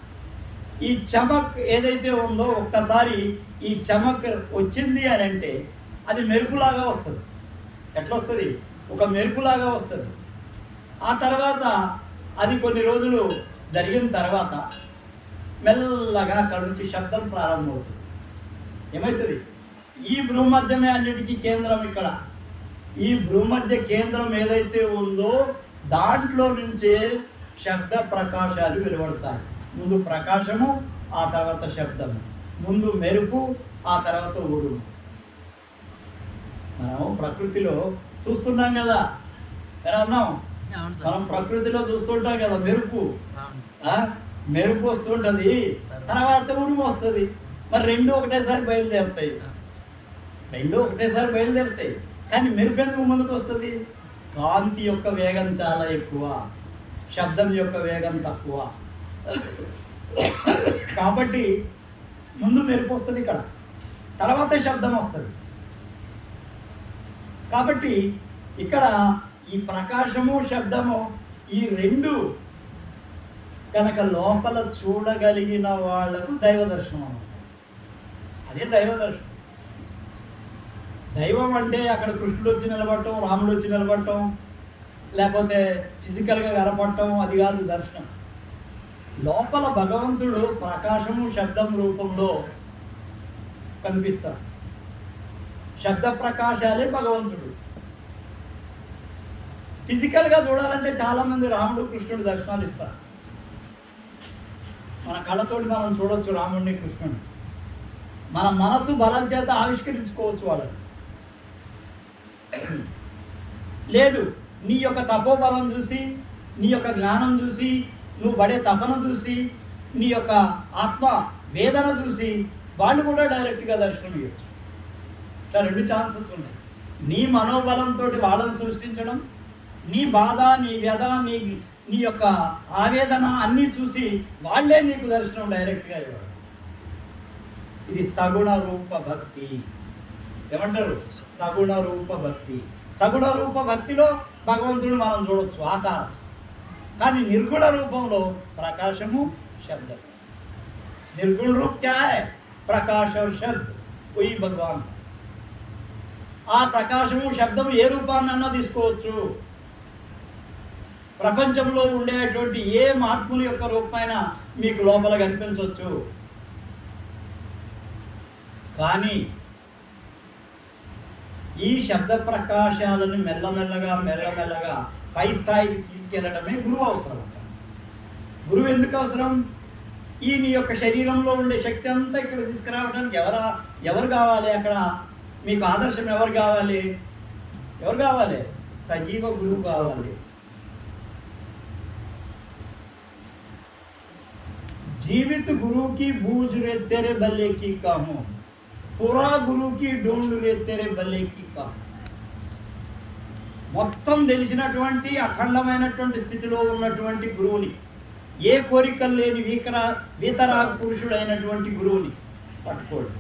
ఈ చమక్ ఏదైతే ఉందో ఒక్కసారి ఈ చమక్ వచ్చింది అని అంటే అది మెరుపులాగా వస్తుంది. ఎట్లా వస్తుంది? ఒక మెరుపులాగా వస్తుంది. ఆ తర్వాత అది కొన్ని రోజులు జరిగిన తర్వాత మెల్లగా అక్కడ నుంచి శబ్దం ప్రారంభమవుతుంది. ఏమవుతుంది? ఈ భూమధ్యమే అన్నిటికీ కేంద్రం. ఇక్కడ ఈ భూమధ్య కేంద్రం ఏదైతే ఉందో దాంట్లో నుంచే శబ్ద ప్రకాశాలు వెలువడతాయి. ముందు ప్రకాశము, ఆ తర్వాత శబ్దము, ముందు మెరుపు, ఆ తర్వాత ఉరుము. మనం ప్రకృతిలో చూస్తున్నాం కదా, ఎలా ఉన్నాం? మనం ప్రకృతిలో చూస్తుంటాం కదా, మెరుపు వస్తుంటుంది, తర్వాత ఉరుము వస్తుంది. మరి రెండు ఒకటేసారి బయలుదేరుతాయి, కానీ మెరుపు ఎందుకు ముందుకు వస్తుంది? కాంతి యొక్క వేగం చాలా ఎక్కువ, శబ్దం యొక్క వేగం తక్కువ. కాబట్టి ముందు మెరుపు వస్తుంది ఇక్కడ, తర్వాత శబ్దం వస్తుంది. కాబట్టి ఇక్కడ ఈ ప్రకాశము శబ్దము ఈ రెండు కనుక లోపల చూడగలిగిన వాళ్లకు దైవ దర్శనం అన్నమాట. అదే దైవ దర్శనం. దైవం అంటే అక్కడ కృష్ణుడు వచ్చి నిలబడటం, రాముడు వచ్చి నిలబడటం, లేకపోతే ఫిజికల్గా కనపడటం, అది కాదు దర్శనం. లోపల భగవంతుడు ప్రకాశము శబ్దం రూపంలో కనిపిస్తాడు. శబ్ద ప్రకాశాలే భగవంతుడు. ఫిజికల్గా చూడాలంటే చాలామంది రాముడు కృష్ణుడు దర్శనాలు ఇస్తారు. మన కళ్ళతోటి మనం చూడవచ్చు రాముడిని కృష్ణుడిని. మన మనసు బలం చేత ఆవిష్కరించుకోవచ్చు వాళ్ళని. లేదు, నీ యొక్క తపోబలం చూసి, నీ యొక్క జ్ఞానం చూసి, నువ్వు పడే తపన చూసి, నీ యొక్క ఆత్మ వేదన చూసి వాళ్ళు కూడా డైరెక్ట్గా దర్శనం ఇవ్వచ్చు. ఇట్లా రెండు ఛాన్సెస్ ఉన్నాయి. నీ మనోబలంతో వాళ్ళని సృష్టించడం, నీ బాధ, నీ వ్యధ, నీ యొక్క ఆవేదన అన్నీ చూసి వాళ్ళే నీకు దర్శనం డైరెక్ట్గా ఇవ్వడం. ఇది సగుణ రూప భక్తి. ఏమంటారు? సగుణ రూప భక్తి. సగుణ రూప భక్తిలో భగవంతుడు మనం చూడవచ్చు ఆకారం, కానీ నిర్గుణ రూపంలో ప్రకాశము శబ్దం. నిర్గుణ రూప్ క్యా హై? ప్రకాశ और शब्द. పోయి భగవాన్. ఆ ప్రకాశము శబ్దము ఏ రూపాన్నన్నా తీసుకోవచ్చు. ప్రపంచంలో ఉండేటువంటి ఏ మహాత్ముల యొక్క రూపమైనా మీకు లోపల కనిపించవచ్చు. కానీ ఈ శబ్ద ప్రకాశాలను మెల్లమెల్లగా పై స్థాయికి తీసుకెళ్లడమే గురువు అవసరం. గురువు ఎందుకు అవసరం? ఈ నీ యొక్క శరీరంలో ఉండే శక్తి అంతా ఇక్కడ తీసుకురావడానికి ఎవరు కావాలి? అక్కడ మీకు ఆదర్శం ఎవరు కావాలి? సజీవ గురువు కావాలి. जीवित गुरु की बूझ रे तेरे बल्ले की कामो, पूरा गुरु की ढूंढ रे तेरे बल्ले की कामो. మొత్తం తెలిసినటువంటి అఖండమైనటువంటి స్థితిలో ఉన్నటువంటి గురువుని, ఏ కోరికలు లేని వీతరాగ పురుషుడైనటువంటి గురువుని పట్టుకోడు.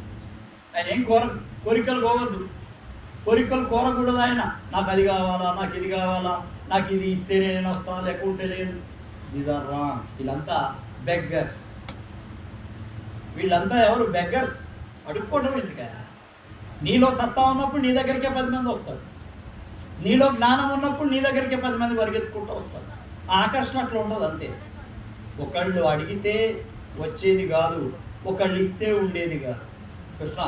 ఆయన ఏం కోరికలు కోవద్దు, కోరికలు కోరకూడదు. ఆయన నాకు అది కావాలా, నాకు ఇది కావాలా, నాకు ఇది ఇస్తేనే నేను వస్తాను, లేకుంటే లేదు. These are wrong. వీళ్ళంతా బెగ్గర్స్. వీళ్ళంతా ఎవరు? బెగ్గర్స్. అడుక్కోవడం ఎందుకయ్యా? నీలో సత్తా ఉన్నప్పుడు నీ దగ్గరికే 10 మంది వస్తారు. నీలో జ్ఞానం ఉన్నప్పుడు నీ దగ్గరికే 10 మంది పరిగెత్తుకుంటూ వస్తారు. ఆకర్షణ అట్లా ఉండదు, అంతే. ఒకళ్ళు అడిగితే వచ్చేది కాదు, ఒకళ్ళు ఇస్తే ఉండేది కాదు. కృష్ణ,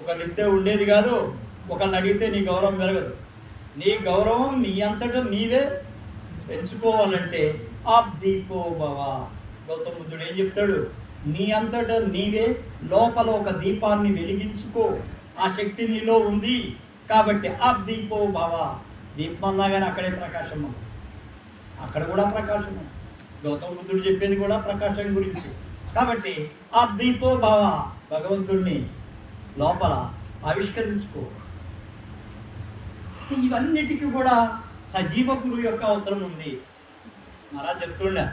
ఒకళ్ళు ఇస్తే ఉండేది కాదు, ఒకళ్ళని అడిగితే నీ గౌరవం పెరగదు. నీ గౌరవం నీ అంతటా నీవే పెంచుకోవాలంటే ఆప్ దీపో భవ. గౌతమ బుద్ధుడు ఏం చెప్తాడు? నీ అంతటా నీవే లోపల ఒక దీపాన్ని వెలిగించుకో. ఆ శక్తి నీలో ఉంది కాబట్టి ఆప్ దీపో భవ. దీపం అన్నాగానే అక్కడే ప్రకాశం ఉంది, అక్కడ కూడా ప్రకాశం ఉంది. గౌతమ బుద్ధుడు చెప్పేది కూడా ప్రకాశం గురించి. కాబట్టి ఆప్ దీపో భవ, భగవంతుడిని లోపల ఆవిష్కరించుకో. ఇవన్నిటికీ కూడా సజీవ గురువు యొక్క అవసరం ఉంది. మహారాజ్ చెప్తుండే,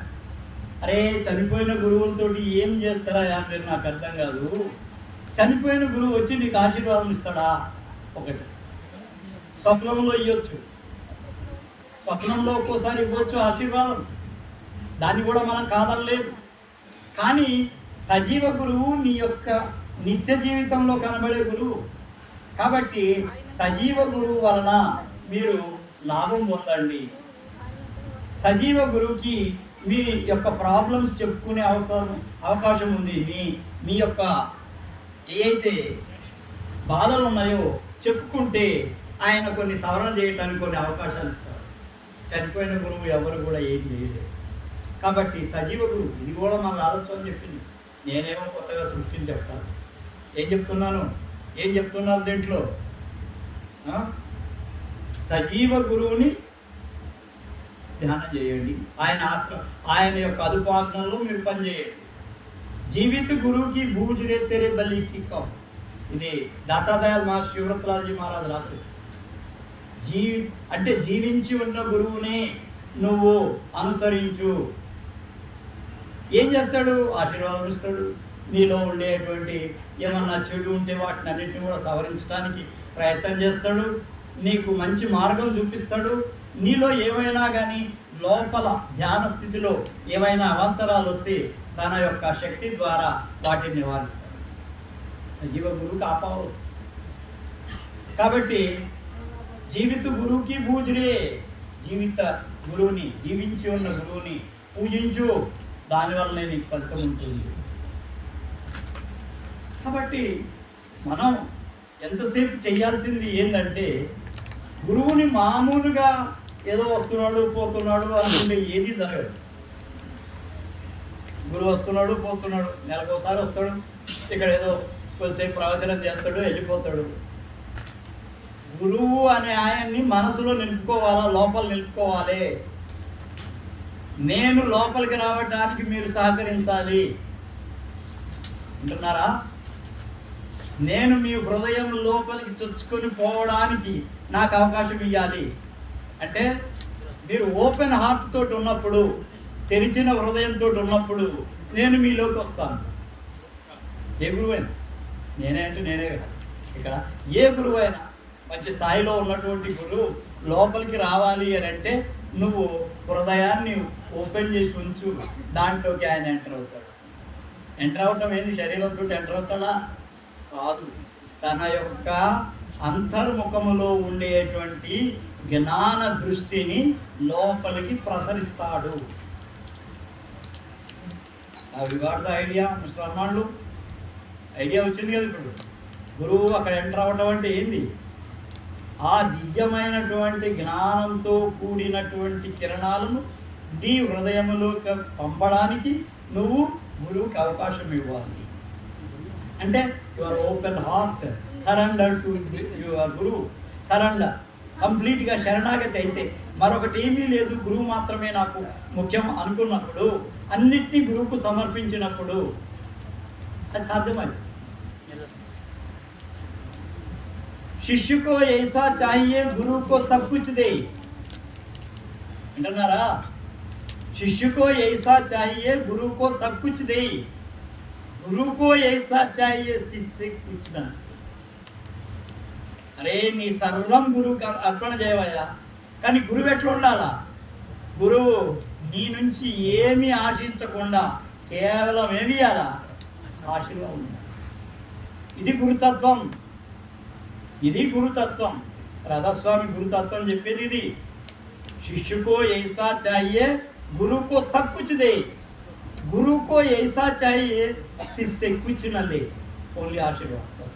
అరే చనిపోయిన గురువులతోటి ఏం చేస్తారా మీరు? నాకు అర్థం కాదు. చనిపోయిన గురువు వచ్చి నీకు ఆశీర్వాదం ఇస్తాడా? ఒకటి స్వప్నంలో ఇవ్వచ్చు, స్వప్నంలో ఒక్కోసారి ఇవ్వచ్చు ఆశీర్వాదం, దాన్ని కూడా మనం కాదనలేదు. కానీ సజీవ గురువు నీ యొక్క నిత్య జీవితంలో కనబడే గురువు. కాబట్టి సజీవ గురువు వలన మీరు లాభం పొందండి. సజీవ గురువుకి మీ యొక్క ప్రాబ్లమ్స్ చెప్పుకునే అవకాశం ఉంది. మీ యొక్క ఏవైతే బాధలు ఉన్నాయో చెప్పుకుంటే ఆయన కొన్ని సవరణ చేయడానికి కొన్ని అవకాశాలు ఇస్తారు. చనిపోయిన గురువు ఎవరు కూడా ఏం చేయలేదు. కాబట్టి సజీవ గురువు, ఇది కూడా మన ఆలోచన చెప్పింది. నేనేమో కొత్తగా సృష్టించి చెప్తాను. ఏం చెప్తున్నాను దీంట్లో? సజీవ గురువుని ధ్యానం చేయండి. ఆయన యొక్క అదుపాజ్ఞల్లో మీరు పనిచేయండి. జీవిత గురువుకి బూజ్ రే తెరే బలికి కమ్. ఇది దత్తాత్రేయ మహర్షి శివరత్నాజీ మహారాజు రాశారు. అంటే జీవించి ఉన్న గురువునే నువ్వు అనుసరించు. ఏం చేస్తాడు? ఆశీర్వాదం ఇస్తాడు. నీలో ఉండేటువంటి ఏమన్నా చెడు ఉంటే వాటిని అన్నింటినీ కూడా సవరించడానికి ప్రయత్నం చేస్తాడు. నీకు మంచి మార్గం చూపిస్తాడు. నీలో ఏమైనా కానీ లోపల ధ్యాన స్థితిలో ఏమైనా అవాంతరాలు వస్తే తన యొక్క శక్తి ద్వారా వాటిని నివారిస్తాడు. సజీవ గురువు కాపాడు. కాబట్టి జీవిత గురువుకి పూజరే. జీవిత గురువుని, జీవించి ఉన్న గురువుని పూజించు. దానివల్లనే నీకు ఫలితం ఉంటుంది. కాబట్టి మనం ఎంతసేపు చేయాల్సింది ఏంటంటే, గురువుని మామూలుగా ఏదో వస్తున్నాడు పోతున్నాడు అనుకుంటే ఏది జరగదు. గురువు వస్తున్నాడు పోతున్నాడు, నెలకోసారి వస్తాడు, ఇక్కడ ఏదో కొద్దిసేపు ప్రవచనం చేస్తాడు, వెళ్ళిపోతాడు. గురువు అనే ఆయన్ని మనసులో నిలుపుకోవాలా, లోపల నిలుపుకోవాలి. నేను లోపలికి రావడానికి మీరు సహకరించాలి అంటున్నారా? నేను మీ హృదయం లోపలికి చొచ్చుకొని పోవడానికి నాకు అవకాశం ఇవ్వాలి అంటే, మీరు ఓపెన్ హార్ట్ తోటి ఉన్నప్పుడు, తెరిచిన హృదయంతో ఉన్నప్పుడు నేను మీలోకి వస్తాను. ఏ గురువైనా, నేనే అంటే నేనే కాదు, ఇక్కడ ఏ గురువైనా మంచి స్థాయిలో ఉన్నటువంటి గురువు లోపలికి రావాలి అని అంటే నువ్వు హృదయాన్ని ఓపెన్ చేసి ఉంచు. దాంట్లోకి ఆయన ఎంటర్ అవుతాడు. ఎంటర్ అవటం ఏంది? శరీరంతో ఎంటర్ అవుతాడా? కాదు, తన యొక్క అంతర్ముఖములో ఉండేటువంటి జ్ఞాన దృష్టిని లోపలికి ప్రసరిస్తాడు. అవి గాట్ ద ఐడియా మిస్టర్ అర్మాండ్లు. ఐడియా వచ్చింది కదా. ఇప్పుడు గురువు అక్కడ ఎంటర్ అవ్వటం అంటే ఏంది? ఆ దివ్యమైనటువంటి జ్ఞానంతో కూడినటువంటి కిరణాలను నీ హృదయములో పంపడానికి నువ్వు గురువుకి అవకాశం ఇవ్వాలి. అంటే your open heart, surrender to your గురువు, సరెండర్, కంప్లీట్గా శరణాగతి అయితే మరొకటి ఏమీ లేదు, గురువు మాత్రమే నాకు ముఖ్యం అనుకున్నప్పుడు, అన్నిటినీ గురువుకు సమర్పించినప్పుడు అది సాధ్యమైంది. शिष्य को ऐसा चाहिए गुरु को सब कुछ दे. विंటున్నారా? शिष्य को ऐसा चाहिए गुरु को सब कुछ दे. गुरु को ऐसा चाहिए शिष्य कुछ न. అరే నీ సర్వం గురువుకి అర్పణ చేయవయ్యా. కానీ గురువు ఎట్లా ఉండాలా? గురువు నీ నుంచి ఏమీ ఆశించకుండా కేవలం ఏమి ఇవ్వాలా? ఆశీర్వాదం. ఇది గురుతత్వం. ఇది గురుతత్వం. రాధాస్వామి గురుతత్వం చెప్పేది ఇది. శిష్యుకో ऐसा चाहिए गुरु को सब कुछ दे. गुरु को ऐसा चाहिए शिष्य कुछ न ले. ఓన్లీ ఆశీర్వాదం.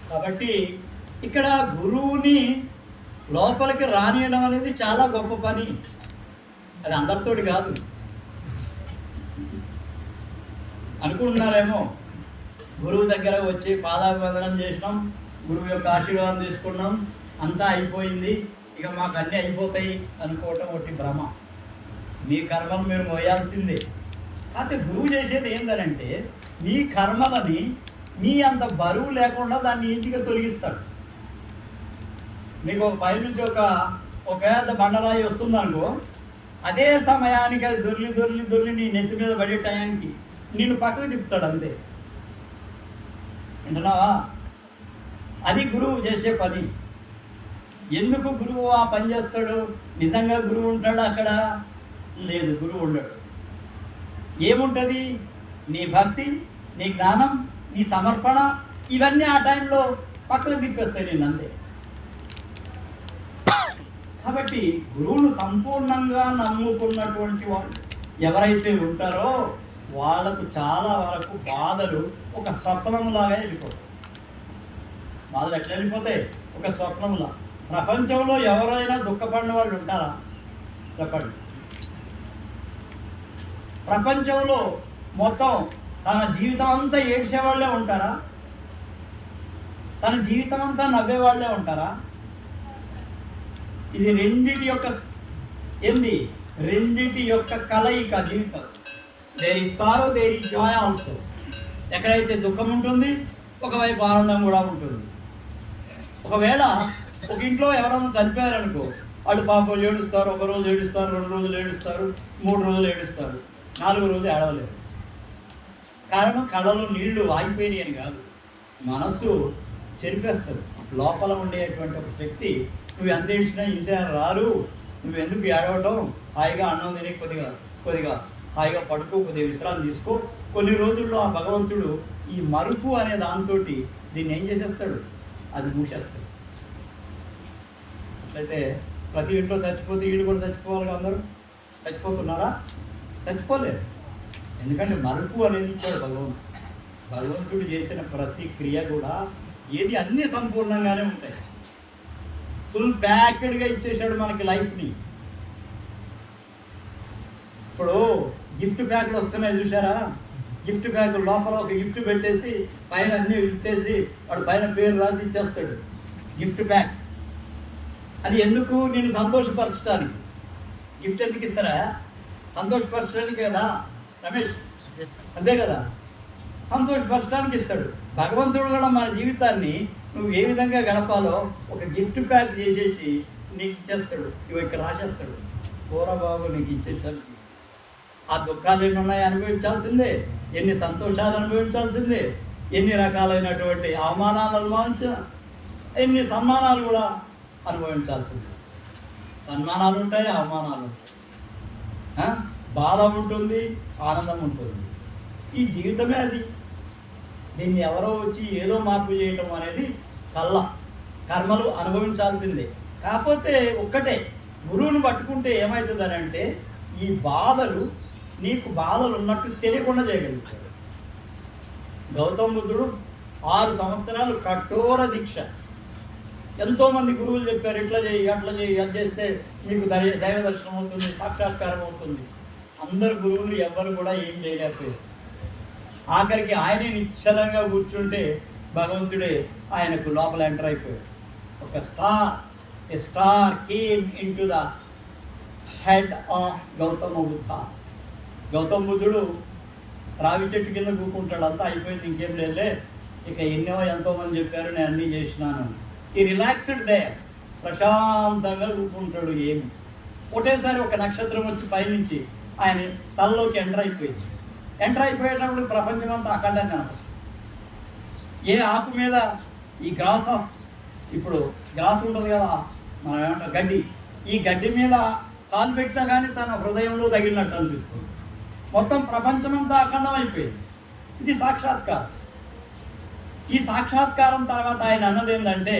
కాబట్టి ఇక్కడ గురువుని లోపలికి రానియడం అనేది చాలా గొప్ప పని. అది అందరితోటి కాదు అనుకుంటున్నారేమో. గురువు దగ్గర వచ్చి పాదాభివందనం చేసినాం, గురువు యొక్క ఆశీర్వాదం తీసుకున్నాం, అంతా అయిపోయింది, ఇక మాకు అన్నీ అయిపోతాయి అనుకోవటం ఒకటి భ్రమ. మీ కర్మను మీరు మోయాల్సిందే. కాకపోతే గురువు చేసేది ఏంటంటే మీ కర్మలని మీ అంత బరువు లేకుండా దాన్ని ఈజీగా తొలగిస్తాడు. మీకు ఒక పై నుంచి ఒక పెద్ద బండరాయి వస్తుందనుకో, అదే సమయానికి అది దొర్లి నీ నెత్తి మీద పడే టయానికి నిన్ను పక్కకు తిప్పుతాడు అంతే. వింటున్నావా? అది గురువు చేసే పని. ఎందుకు గురువు ఆ పని చేస్తాడు? నిజంగా గురువు ఉంటాడు అక్కడ? లేదు, గురువు ఉండడు. ఏముంటుంది? నీ భక్తి, నీ జ్ఞానం, నీ సమర్పణ, ఇవన్నీ ఆ టైంలో పక్కకు తిప్పేస్తాయి నేను అంతే. కాబట్టి గురువును సంపూర్ణంగా నమ్ముకున్నటువంటి వాళ్ళు ఎవరైతే ఉంటారో వాళ్ళకు చాలా వరకు బాధలు ఒక స్వప్నంలాగా వెళ్ళిపోతాయి. బాధలు ఎట్లా వెళ్ళిపోతాయి? ఒక స్వప్నంలా. ప్రపంచంలో ఎవరైనా దుఃఖపడిన వాళ్ళు ఉంటారా? చెప్పండి. ప్రపంచంలో మొత్తం తన జీవితం అంతా ఏడ్చేవాళ్ళే ఉంటారా? తన జీవితం అంతా నవ్వేవాళ్ళే ఉంటారా? ఇది రెండింటి యొక్క కలయిక జీవితం. There is sorrow, there is joy also. ఎక్కడైతే దుఃఖం ఉంటుంది, ఒకవైపు ఆనందం కూడా ఉంటుంది. ఒకవేళ ఒక ఇంట్లో ఎవరైనా చనిపోయారనుకో, వాళ్ళు పాపం ఏడుస్తారు. ఒక రోజు ఏడుస్తారు, 2 రోజులు ఏడుస్తారు, 3 రోజులు ఏడుస్తారు, 4 రోజులు ఏడవలేరు. కారణం కళ్ళలో నీళ్లు ఆగిపోయినాయి అని కాదు, మనస్సు చెరిపేస్తుంది. లోపల ఉండేటువంటి ఒక శక్తి నువ్వు ఎంత ఏడ్చినా ఇంతే రారు, నువ్వు ఎందుకు ఏడవటం, హాయిగా అన్నం తిని కొద్దిగా హాయిగా పడుకో, కొద్దిగా విశ్రాంతి తీసుకో. కొన్ని రోజుల్లో ఆ భగవంతుడు ఈ మరుపు అనే దాంతో దీన్ని ఏం చేసేస్తాడు? అది మూసేస్తాడు. అట్లయితే ప్రతి ఇంట్లో చచ్చిపోతే వీడు కూడా చచ్చిపోవాలి. అందరూ చచ్చిపోతున్నారా? చచ్చిపోలేరు. ఎందుకంటే మరుపు అనేది ఇచ్చాడు భగవంతుడు. భగవంతుడు చేసిన ప్రతి క్రియ కూడా ఏది అన్నీ సంపూర్ణంగానే ఉంటాయి. ఫుల్ ప్యాక్డ్గా ఇచ్చేసాడు మనకి లైఫ్ని. ఇప్పుడు గిఫ్ట్ ప్యాక్లు వస్తున్నాయి చూసారా? గిఫ్ట్ ప్యాక్ లోపల ఒక గిఫ్ట్ పెట్టేసి పైన అన్నీ పెట్టేసి వాడు పైన పేరు రాసి ఇచ్చేస్తాడు. గిఫ్ట్ ప్యాక్ అది ఎందుకు? నేను సంతోషపరచడానికి. గిఫ్ట్ ఎందుకు ఇస్తారా? సంతోషపరచడానికి కదా రమేష్, అంతే కదా? సంతోషపరచడానికి ఇస్తాడు. భగవంతుడు కూడా మన జీవితాన్ని నువ్వు ఏ విధంగా గడపాలో ఒక గిఫ్ట్ ప్యాక్ చేసేసి నీకు ఇచ్చేస్తాడు. ఇవి ఇక్కడ రాసేస్తాడు, కూరబాబు నీకు ఇచ్చేసాడు. ఆ దుఃఖాలు ఎన్ని ఉన్నాయి అనుభవించాల్సిందే, ఎన్ని సంతోషాలు అనుభవించాల్సిందే, ఎన్ని రకాలైనటువంటి అవమానాలు ఎన్ని సన్మానాలు కూడా అనుభవించాల్సిందే. సన్మానాలు ఉంటాయి, అవమానాలు ఉంటాయి, బాధ ఉంటుంది, ఆనందం ఉంటుంది. ఈ జీవితమే అది. దీన్ని ఎవరో వచ్చి ఏదో మార్పు చేయటం అనేది కర్మలు అనుభవించాల్సిందే. కాకపోతే ఒక్కటే, గురువుని పట్టుకుంటే ఏమవుతుందని అంటే ఈ బాధలు నీకు బాధలు ఉన్నట్టు తెలియకుండా చేయగలుగుతాడు. గౌతమ బుద్ధుడు 6 సంవత్సరాలు కఠోర దీక్ష. ఎంతోమంది గురువులు చెప్పారు, ఇట్లా చేయి, అట్లా చేయి, అది చేస్తే నీకు దైవ దర్శనం అవుతుంది, సాక్షాత్కారం అవుతుంది. అందరు గురువులు ఎవ్వరు కూడా ఏం చేయలేకపోయారు. ఆఖరికి ఆయనే నిశ్చలంగా కూర్చుంటే భగవంతుడే ఆయనకు లోపల ఎంటర్ అయిపోయాడు. ఒక star came in to the head of Gautama Buddha. Gautama బుద్ధుడు రావి చెట్టు కింద కూకుంటాడు, అంతా అయిపోయింది, ఇంకేం లేదులే, ఇక ఎంతోమంది చెప్పారు, నేను అన్నీ చేసినాను. ఈ రిలాక్స్డ్ దే ప్రశాంతంగా కూకుంటాడు. ఏమి ఒకటేసారి ఒక నక్షత్రం వచ్చి పైనుంచి ఆయన తలలోకి ఎంటర్ అయిపోయింది. ఎంటర్ అయిపోయేటప్పుడు ప్రపంచం అంతా అఖండంగా కనపడుతుంది. ఏ ఆకు మీద ఈ ఇప్పుడు గ్రాస్ ఉంటుంది కదా, మనం ఏమంటాం గడ్డి, ఈ గడ్డి మీద కాలు పెట్టినా కానీ తన హృదయంలో తగిలినట్టు అనిపిస్తుంది. మొత్తం ప్రపంచమంతా అఖండం అయిపోయింది. ఇది సాక్షాత్కారం. ఈ సాక్షాత్కారం తర్వాత ఆయన అన్నది ఏంటంటే,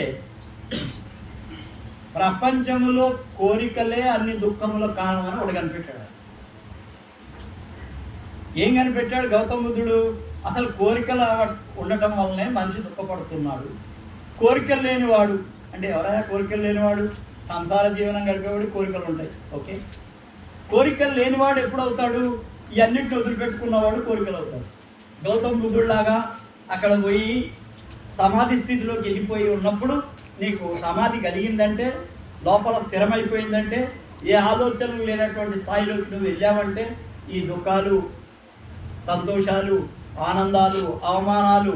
ప్రపంచములో కోరికలే అన్ని దుఃఖములకు కారణమని ఒకటి కనిపెట్టాడు. ఏం కనిపెట్టాడు గౌతమ బుద్ధుడు? అసలు కోరికలు ఉండటం వల్లనే మనిషి దుఃఖపడుతున్నాడు. కోరికలు లేనివాడు అంటే ఎవరైనా కోరికలు లేనివాడు, సంసార జీవనం గడిపేవాడు కోరికలు ఉంటాయి. ఓకే, కోరికలు లేనివాడు ఎప్పుడవుతాడు? ఈ అన్నింటిని వదిలిపెట్టుకున్నవాడు కోరికలు అవుతాడు. గౌతమ బుద్ధుడిలాగా అక్కడ పోయి సమాధి స్థితిలోకి వెళ్ళిపోయి ఉన్నప్పుడు నీకు సమాధి కలిగిందంటే, లోపల స్థిరమైపోయిందంటే, ఏ ఆలోచనలు లేనటువంటి స్థాయిలోకి నువ్వు వెళ్ళావంటే ఈ దుఃఖాలు, సంతోషాలు, ఆనందాలు, అవమానాలు,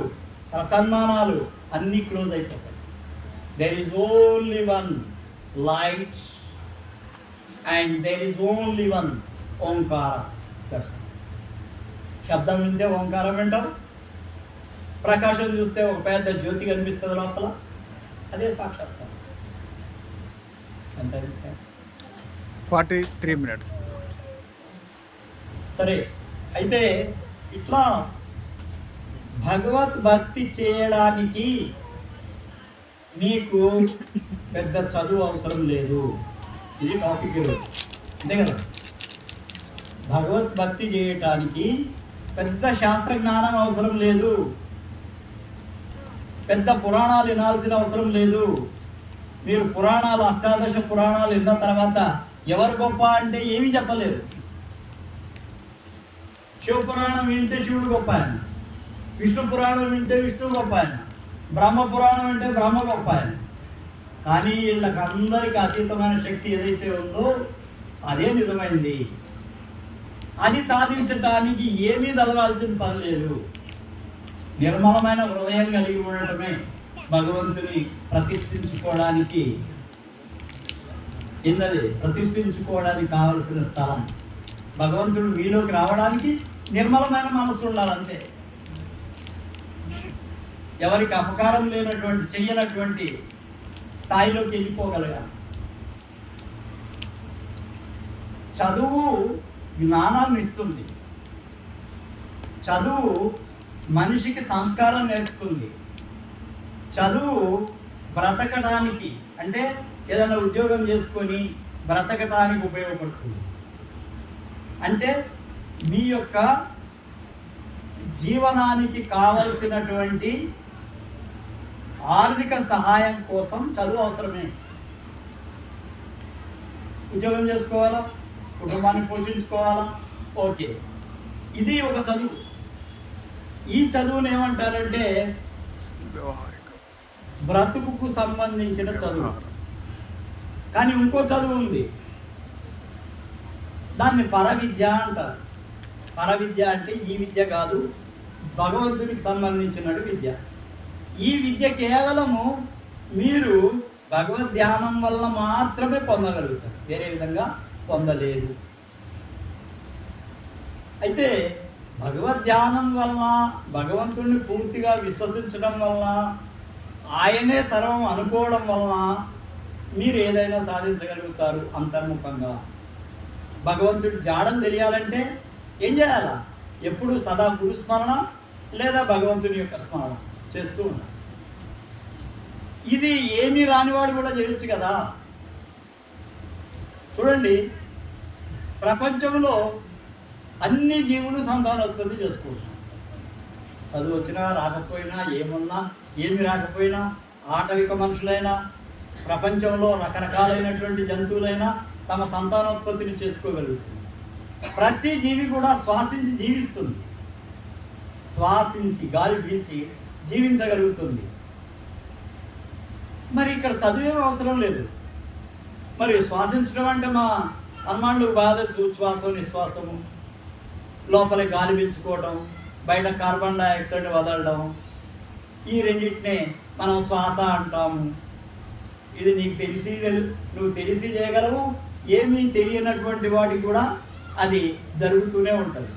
సన్మానాలు అన్నీ క్లోజ్ అయిపోతాయి. There is only one light and there is only one Omkara. శబ్దం వింటే ఓంకారం వింటాం, ప్రకాశం చూస్తే ఒక పెద్ద జ్యోతి కనిపిస్తుంది లోపల, అదే సాక్షాత్కారం. ఎంత 43 minutes. సరే, అయితే ఇట్లా భగవత్ భక్తి చేయడానికి నీకు పెద్ద చదువు అవసరం లేదు. ఇది టాపిక్ అంతే కదా. భగవత్ భక్తి చేయటానికి పెద్ద శాస్త్ర జ్ఞానం అవసరం లేదు, పెద్ద పురాణాలు వినాల్సిన అవసరం లేదు. మీరు పురాణాలు, అష్టాదశ పురాణాలు విన్న తర్వాత ఎవరు గొప్ప అంటే ఏమీ చెప్పలేదు. శివపురాణం వింటే శివుడు గొప్ప ఆయన, విష్ణు పురాణం వింటే విష్ణువు గొప్ప ఆయన, బ్రహ్మ పురాణం వింటే బ్రహ్మ గొప్ప ఆయన. కానీ వీళ్ళకందరికీ అతీతమైన శక్తి ఏదైతే ఉందో అదే నిజమైంది. అది సాధించడానికి ఏమీ చదవాల్సిన పని లేదు. నిర్మలమైన హృదయం కలిగి ఉండటమే భగవంతుని ప్రతిష్ఠించుకోవడానికి ప్రతిష్ఠించుకోవడానికి కావలసిన స్థలం. భగవంతుడు మీలోకి రావడానికి నిర్మలమైన మనసు ఉండాలంతే. ఎవరికి అపకారం లేనటువంటి, చెయ్యనటువంటి స్థాయిలోకి వెళ్ళిపోగలగాలి. చదువు జ్ఞానాన్ని ఇస్తుంది, చదువు మనిషికి సంస్కారం నేర్పుతుంది, చదువు బ్రతకడానికి అంటే ఏదైనా ఉద్యోగం చేసుకొని బ్రతకడానికి ఉపయోగపడుతుంది. అంటే మీ యొక్క జీవనానికి కావలసినటువంటి ఆర్థిక సహాయం కోసం చదువు అవసరమే. ఉద్యోగం చేసుకోవాలా, కుటుంబాన్ని పోషించుకోవాలా, ఓకే, ఇది ఒక చదువు. ఈ చదువును ఏమంటారంటే బ్రతుకుకు సంబంధించిన చదువు. కానీ ఇంకో చదువు ఉంది, దాన్ని పరవిద్య అంటారు. పరవిద్య అంటే ఈ విద్య కాదు, భగవంతునికి సంబంధించిన విద్య. ఈ విద్య కేవలము మీరు భగవద్ ధ్యానం వల్ల మాత్రమే పొందగలుగుతారు, వేరే విధంగా పొందలేదు. అయితే భగవద్ ధ్యానం వలన, భగవంతుడిని పూర్తిగా విశ్వసించడం వలన, ఆయనే సర్వం అనుకోవడం వలన మీరు ఏదైనా సాధించగలుగుతారు అంతర్ముఖంగా. భగవంతుడి జాడని తెలియాలంటే ఏం చేయాలా? ఎప్పుడు సదా గురుస్మరణ, లేదా భగవంతుని యొక్క స్మరణ చేస్తూ ఉండాలి. ఇది ఏమీ రానివాడు కూడా చేయొచ్చు కదా. చూడండి, ప్రపంచంలో అన్ని జీవులు సంతానోత్పత్తి చేసుకుంటున్నాయి. చదువు వచ్చినా రాకపోయినా, ఏమున్నా ఏమి రాకపోయినా, ఆటవిక మనుషులైనా, ప్రపంచంలో రకరకాలైనటువంటి జంతువులైనా తమ సంతానోత్పత్తిని చేసుకోగలుగుతుంది. ప్రతి జీవి కూడా శ్వాసించి జీవిస్తుంది, శ్వాసించి గాలి పీల్చి జీవించగలుగుతుంది. మరి ఇక్కడ చదువేం అవసరం లేదు. మరి శ్వాసించడం అంటే మా హనుమానుడు బాధ ఉచ్ఛ్వాసం నిశ్వాసము, లోపల గాలి పీల్చుకోవడం, బయట కార్బన్ డైఆక్సైడ్ వదలడం, ఈ రెండింటినే మనం శ్వాస అంటాము. ఇది నీకు నువ్వు తెలిసి చేయగలవు, ఏమీ తెలియనటువంటి వాటికి కూడా అది జరుగుతూనే ఉంటుంది.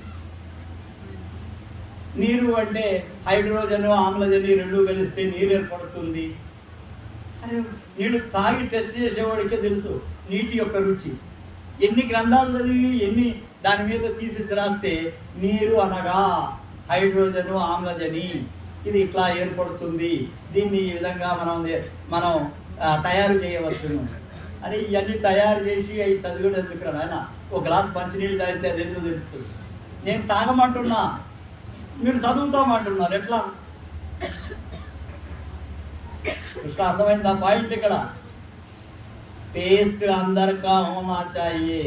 నీరు అంటే హైడ్రోజన్ ఆమ్లజని రెండు కలిస్తే నీరు ఏర్పడుతుంది. అరే, నీళ్ళు తాగి టెస్ట్ చేసేవాడికే తెలుసు నీటి యొక్క రుచి. ఎన్ని గ్రంథాలు చదివి ఎన్ని దాని మీద తీసేసి రాస్తే నీరు అనగా హైడ్రోజను ఆమ్లజని, ఇది ఇట్లా ఏర్పడుతుంది, దీన్ని ఈ విధంగా మనం తయారు చేయవచ్చును. అని ఇవన్నీ తయారు చేసి అవి చదివేది ఎందుకు ఆయన? ఒక గ్లాస్ మంచినీళ్ళు తాగితే అదేందో తెలుస్తుంది. నేను తాగమంటున్నా, మీరు చదువుతామంటున్నారు. ఎట్లా? కృష్ణ అర్థమైంది ఆ పాయింట్. ఇక్కడ టేస్ట్ అందరికా హోనా చాయే.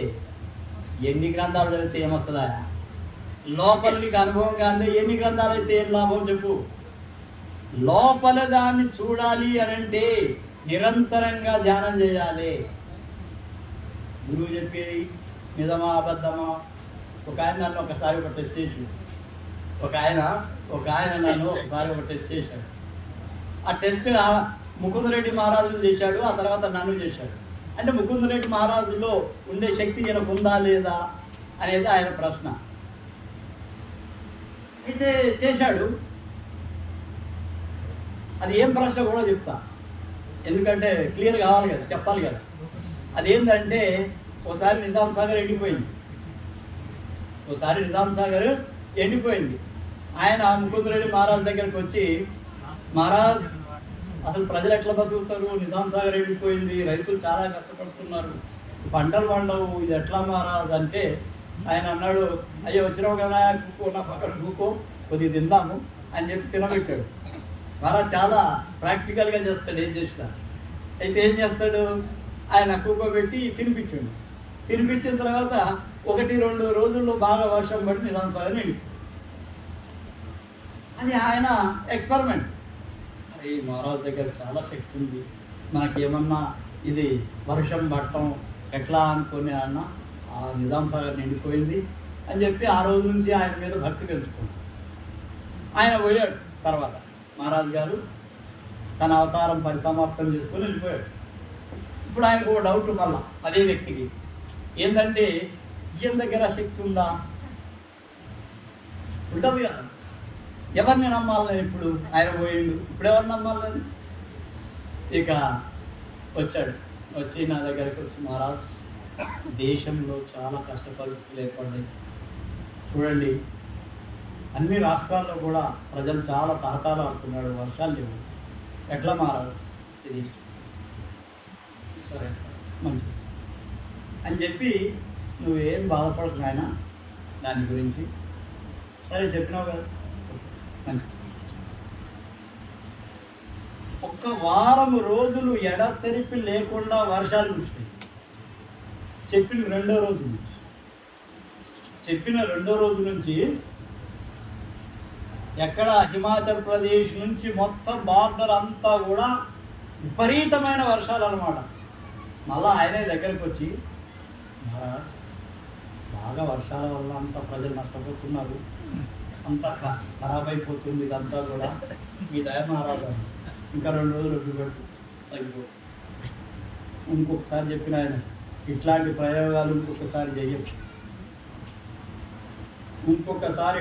ఎన్ని గ్రంథాలు చదివితే ఏమొస్తుందా? లోపల నీకు అనుభవం కానీ ఎన్ని గ్రంథాలు అయితే ఏం లాభం చెప్పు? లోపల దాన్ని చూడాలి అని అంటే నిరంతరంగా ధ్యానం చేయాలి. గురువు చెప్పేది నిజమా అబద్ధమా? ఒక ఆయన నన్ను ఒకసారి ఒక టెస్ట్ చేసి ఒక ఆయన నన్ను ఒకసారి ఒక టెస్ట్ చేశాడు. ఆ టెస్ట్ ముకుందరెడ్డి మహారాజును చేశాడు, ఆ తర్వాత నన్ను చేశాడు. అంటే ముకుందరెడ్డి మహారాజులో ఉండే శక్తి ఈయనకు ఉందా లేదా అనేది ఆయన ప్రశ్న. అయితే చేశాడు. అది ఏం ప్రశ్న కూడా చెప్తా, ఎందుకంటే క్లియర్ కావాలి కదా, చెప్పాలి కదా. అదేంటంటే ఒకసారి నిజాం సాగర్ ఎండిపోయింది. ఆయన ముకుందరెడ్డి మహారాజ్ దగ్గరికి వచ్చి, మహారాజ్ అసలు ప్రజలు ఎట్లా బతుకుతారు? నిజాం సాగర్ ఎండిపోయింది, రైతులు చాలా కష్టపడుతున్నారు, పంటలు పండవు, ఇది ఎట్లా మహారాజ్ అంటే ఆయన అన్నాడు, అయ్యో వచ్చినావు కదా కూకో, నా పక్కన కూకో, కొద్దిగా తిందాము అని చెప్పి తినబెట్టాడు. మహారాజ్ చాలా ప్రాక్టికల్గా చేస్తాడు ఏం చేసినా. అయితే ఏం చేస్తాడు, ఆయన కూకోబెట్టి తినిపించిన తర్వాత 1-2 రోజుల్లో బాగా వర్షం పడి నిజాం సాగర్ నిండి. అది ఆయన ఎక్స్పెరిమెంట్. ఈ మహారాజ్ దగ్గర చాలా శక్తి ఉంది, మనకేమన్నా ఇది వర్షం పట్టడం ఎట్లా అనుకుని అన్న ఆ నిజాం సాగర్ నిండిపోయింది అని చెప్పి ఆ రోజు నుంచి ఆయన మీద భక్తి పెంచుకున్నాడు. ఆయన పోయాడు. తర్వాత మహారాజ్ గారు తన అవతారం పరిసమాప్తం చేసుకొని వెళ్ళిపోయాడు. ఇప్పుడు ఆయనకు ఒక డౌట్ మళ్ళా అదే వ్యక్తికి ఏంటంటే, ఈయన దగ్గర శక్తి ఉందా? ఉంటుంది కదా. ఎవరిని నమ్మాలని? ఇప్పుడు ఆయన పోయిండు, ఇప్పుడు ఎవరిని నమ్మాలని? ఇక వచ్చి నా దగ్గరికి వచ్చి, మహారాజ్ దేశంలో చాలా కష్ట పరిస్థితులు ఏర్పడ్డాయి, చూడండి అన్ని రాష్ట్రాల్లో కూడా ప్రజలు చాలా తహతాలు ఆడుతున్నాడు, వర్షాలు లేవు, ఎట్లా మహారాజ్ ఇది? సరే మంచిది అని చెప్పి, నువ్వేం బాధపడకు నాయన దాని గురించి, సరే చెప్పినావు కదా మంచిది. 1 వారం రోజులు ఎడతెరిపి లేకుండా వర్షాలు కురిశాయి. చెప్పిన రెండో రోజు నుంచి ఎక్కడ హిమాచల్ ప్రదేశ్ నుంచి మొత్తం బార్డర్ అంతా కూడా విపరీతమైన వర్షాలు అన్నమాట. మళ్ళా ఆయనే దగ్గరకు వచ్చి, మహారాజ్ బాగా వర్షాల వల్ల అంతా ప్రజలు నష్టపోతున్నారు, అంతా ఖరాబ్ అయిపోతుంది, ఇదంతా కూడా మీ దయ మహారాజు, ఇంకా 2 రోజులు ఒడ్డుపెట్టు తగ్గిపో. ఇంకొకసారి చెప్పిన ఆయన, ఇట్లాంటి ప్రయోగాలు ఇంకొకసారి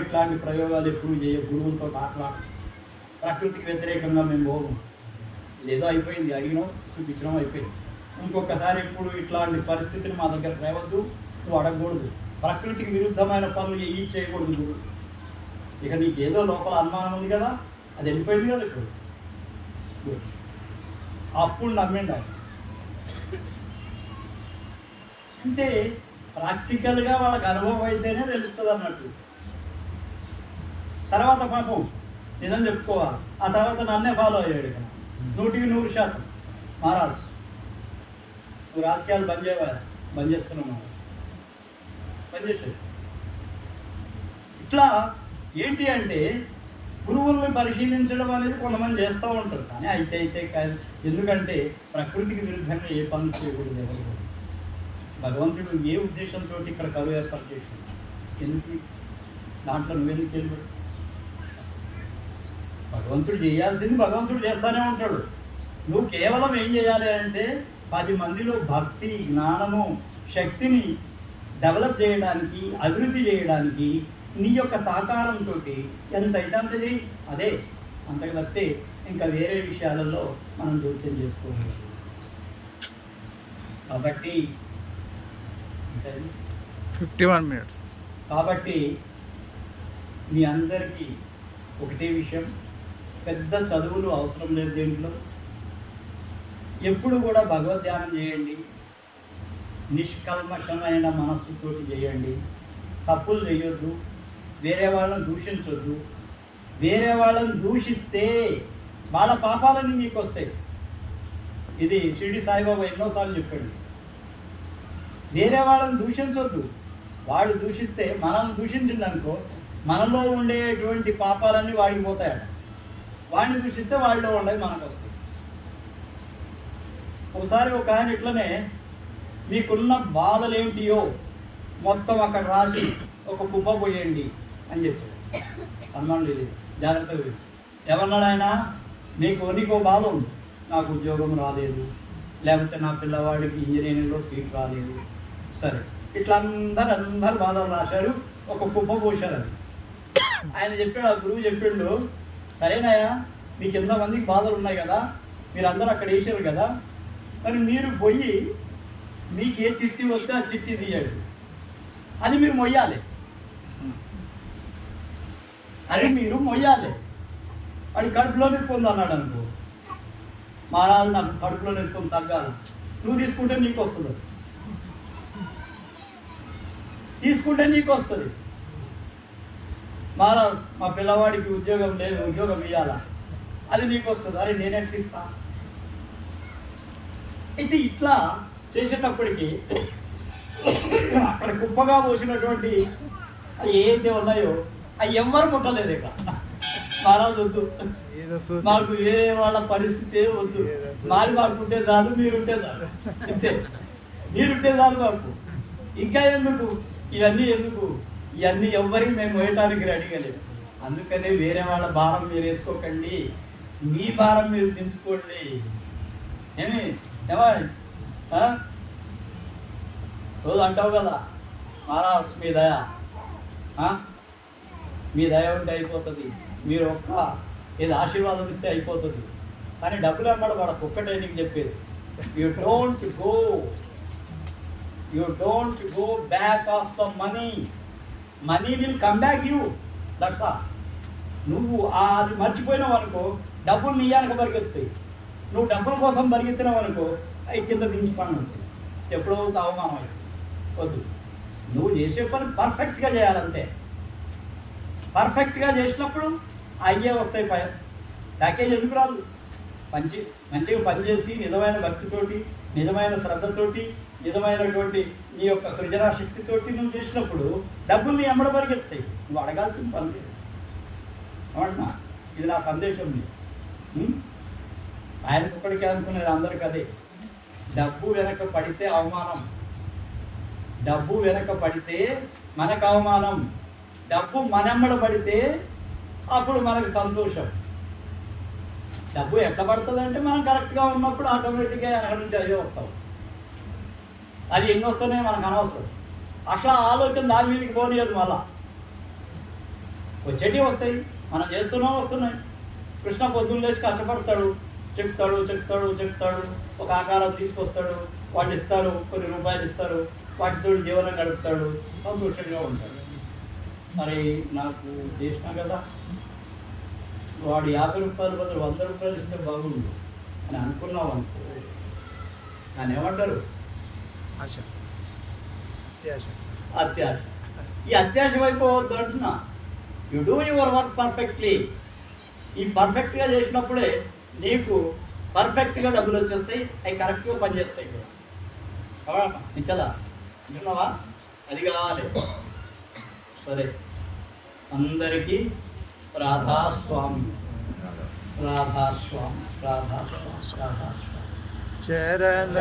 ఇట్లాంటి ప్రయోగాలు ఎప్పుడు చేయ, గురువులతో ఆటలాడు, ప్రకృతికి వ్యతిరేకంగా మేము పోము, లేదో అయిపోయింది, అడిగినాం చూపించడం అయిపోయింది, ఇంకొకసారి ఎప్పుడు ఇట్లాంటి పరిస్థితిని మా దగ్గర తేవద్దు, నువ్వు అడగకూడదు, ప్రకృతికి విరుద్ధమైన పనులు చేయకూడదు గురువు ఇక నీకు ఏదో లోపల అనుమానం ఉంది కదా, అది వెళ్ళిపోయింది కదా ఇప్పుడు. అప్పుడు నమ్మిండు ఆయన. అంటే ప్రాక్టికల్గా వాళ్ళకి అనుభవం అయితేనే తెలుస్తుంది అన్నట్టు. తర్వాత పాపం నిజం చెప్పుకోవాలి, ఆ తర్వాత నన్నే ఫాలో అయ్యాడు. ఇక 100% మహారాజ్ నువ్వు రాజకీయాలు బంద్ చేసుకున్నావు, బంద్ చేసేది. ఇట్లా ఏంటి అంటే గురువుల్ని పరిశీలించడం అనేది కొంతమంది చేస్తూ ఉంటారు, కానీ అయితే కాదు. ఎందుకంటే ప్రకృతికి విరుద్ధంగా ఏ పనులు చేయకూడదు ఎవరు. భగవంతుడు ఏ ఉద్దేశంతో ఇక్కడ కరువు ఏర్పాటు చేశాడు, ఎందుకు దాంట్లో నువ్వెందుకు వెళ్ళి భగవంతుడు చేయాల్సింది భగవంతుడు చేస్తూనే ఉంటాడు. నువ్వు కేవలం ఏం చేయాలి అంటే 10 మందిలో భక్తి, జ్ఞానము, శక్తిని డెవలప్ చేయడానికి, అభివృద్ధి చేయడానికి నీ యొక్క సహకారంతో ఎంత అయితే అంత చేయి. అదే అంతకు తప్పితే ఇంకా వేరే విషయాలలో మనం జోక్యం చేసుకోవాలి. కాబట్టి 51 minutes. కాబట్టి మీ అందరికీ ఒకటే విషయం, పెద్ద చదువులు అవసరం లేదు దీంట్లో. ఎప్పుడు కూడా భగవద్ధ్యానం చేయండి, నిష్కల్మషమైన మనస్సుతోటి చేయండి. తప్పులు చేయొద్దు, వేరే వాళ్ళని దూషించొద్దు. వేరే వాళ్ళని దూషిస్తే వాళ్ళ పాపాలన్నీ మీకు వస్తాయి. ఇది షిరిడి సాయిబాబా ఎన్నోసార్లు చెప్పాడు. వేరే వాళ్ళని దూషించొద్దు. వాడు దూషిస్తే మనల్ని దూషించిండనుకో మనలో ఉండేటువంటి పాపాలన్నీ వాడికి పోతాయట. వాడిని దూషిస్తే వాళ్ళలో ఉండేవి మనకు వస్తాయి. ఒకసారి ఒక ఆయన ఇట్లనే మీకున్న బాధలు ఏంటియో మొత్తం అక్కడ రాసి ఒక కుప్ప పోయండి అని చెప్పాడు. అనుమానం ఇది జాగ్రత్తగా. ఎవరన్నాడు ఆయన, నీకో బాధ ఉంది, నాకు ఉద్యోగం రాలేదు, లేకపోతే నా పిల్లవాడికి ఇంజనీరింగ్లో సీట్ రాలేదు. సరే, ఇట్లా అందరు బాధలు రాశారు, ఒక కుప్ప పోశారు. అది ఆయన చెప్పాడు, ఆ గురువు చెప్పిండు, సరేనాయా మీకు ఎంతమందికి బాధలు ఉన్నాయి కదా, మీరందరూ అక్కడ వేసారు కదా, మరి మీరు పోయి మీకు ఏ చిట్టి వస్తే ఆ చిట్టి తీయాడు, అది మీరు మొయ్యాలి. అది మీరు మొయ్యాలి. వాడి కడుపులో నిప్పుంది అన్నాడు అనుకో, మహారాజు నాకు కడుపులో నిప్పుంది తగ్గాలి, నువ్వు తీసుకుంటే నీకు వస్తుంది, తీసుకుంటే నీకు వస్తుంది. మహారాజ్ మా పిల్లవాడికి ఉద్యోగం లేదు, ఉద్యోగం ఇవ్వాలా, అది నీకు వస్తుంది, అరే నేనెట్లా ఇస్తా. అయితే ఇట్లా చేసేటప్పటికి అక్కడ కుప్పగా పోసినటువంటి అవి ఏదైతే ఉన్నాయో అవి ఎవ్వరు ముట్టలేదు. ఇక మహారాజు వద్దు, మాకు వేరే వాళ్ళ పరిస్థితి వద్దు, మాకుంటే చాలు, మీరుంటే చాలు, అంతే, మీరుంటే చాలు మాకు, ఇంకా ఎందుకు ఇవన్నీ, ఇవన్నీ ఎవ్వరికి మేము వేయటానికి రెడీగా లేదు. అందుకనే వేరే వాళ్ళ భారం మీరు వేసుకోకండి, మీ భారం మీరు దించుకోండి. ఏమా రోజు అంటావు కదా, మహారాజ్ మీ దయ, మీ దయ ఉంటే అయిపోతుంది, మీరు ఏది ఆశీర్వాదం ఇస్తే అయిపోతుంది, కానీ డబ్బులు అమ్మడం వాడు ఒక్కటే నీకు చెప్పేది, you don't go back of the money will come back you, that's all. నువ్వు అది మర్చిపోయినావు అనుకో డబ్బులు నీ వెనక పరిగెత్తాయి. నువ్వు డబ్బుల కోసం పరిగెత్తినావు అనుకో అవి కింద దించుకోండి ఉంటుంది, ఎప్పుడో అవమానం. వద్దు, నువ్వు చేసే పని పర్ఫెక్ట్గా చేయాలంతే. పర్ఫెక్ట్గా చేసినప్పుడు అయ్యే వస్తాయి. ప్యాకేజ్ ఎందుకు రాదు? మంచిగా పనిచేసి నిజమైన భక్తితోటి, నిజమైన శ్రద్ధతోటి, నిజమైనటువంటి నీ యొక్క సృజనా శక్తితోటి నువ్వు చేసినప్పుడు డబ్బులు నీ ఎమ్మడ పరిగెత్తాయి. నువ్వు అడగాల్సిన పని లేదు. అవునా? ఇది నా సందేశం. ఆయనకు ఒక్కడికి అనుకునేది అందరికి అదే. డబ్బు వెనక పడితే అవమానం, డబ్బు వెనక పడితే మనకు అవమానం, డబ్బు మనెమ్మడ పడితే అప్పుడు మనకు సంతోషం. డబ్బు ఎట్లా పడుతుంది అంటే మనం కరెక్ట్గా ఉన్నప్పుడు ఆటోమేటిక్గా వెనక నుంచి అయ్యే వస్తాం. అది ఎన్ని వస్తున్నాయో మనకు అనవసరం. అట్లా ఆలోచన దాని మీదకి పోనీయదు. మళ్ళా వచ్చేటివి వస్తాయి, మనం వస్తున్నాయి. కృష్ణ పొద్దున్న లేచి కష్టపడతాడు, చెప్తాడు, ఒక ఆకారం తీసుకొస్తాడు, వాళ్ళు ఇస్తారు, కొన్ని రూపాయలు ఇస్తారు, వాటితో జీవనం గడుపుతాడు, సంతోషంగా ఉంటాడు. మరి నాకు చేసినా కదా, వాడు 50 రూపాయలు బదులు 100 రూపాయలు ఇస్తే బాగుండు అని అనుకున్నావు అనుకో, దాన్ని ఏమంటారు? ఆశ, అత్యాశ. అత్యాశ. ఈ అత్యాశ అయిపోవద్దు అంటున్నా. You do your work perfectly. ఈ పర్ఫెక్ట్గా చేసినప్పుడే నీకు పర్ఫెక్ట్గా డబ్బులు వచ్చేస్తాయి, అవి కరెక్ట్గా పనిచేస్తాయి కూడా. నిచ్చదా వింటున్నావా? అది కావాలి. సరే, అందరికీ రాధాస్వామి రాధాస్వామి రాధాస్వామి రాధాస్వామి. చరణ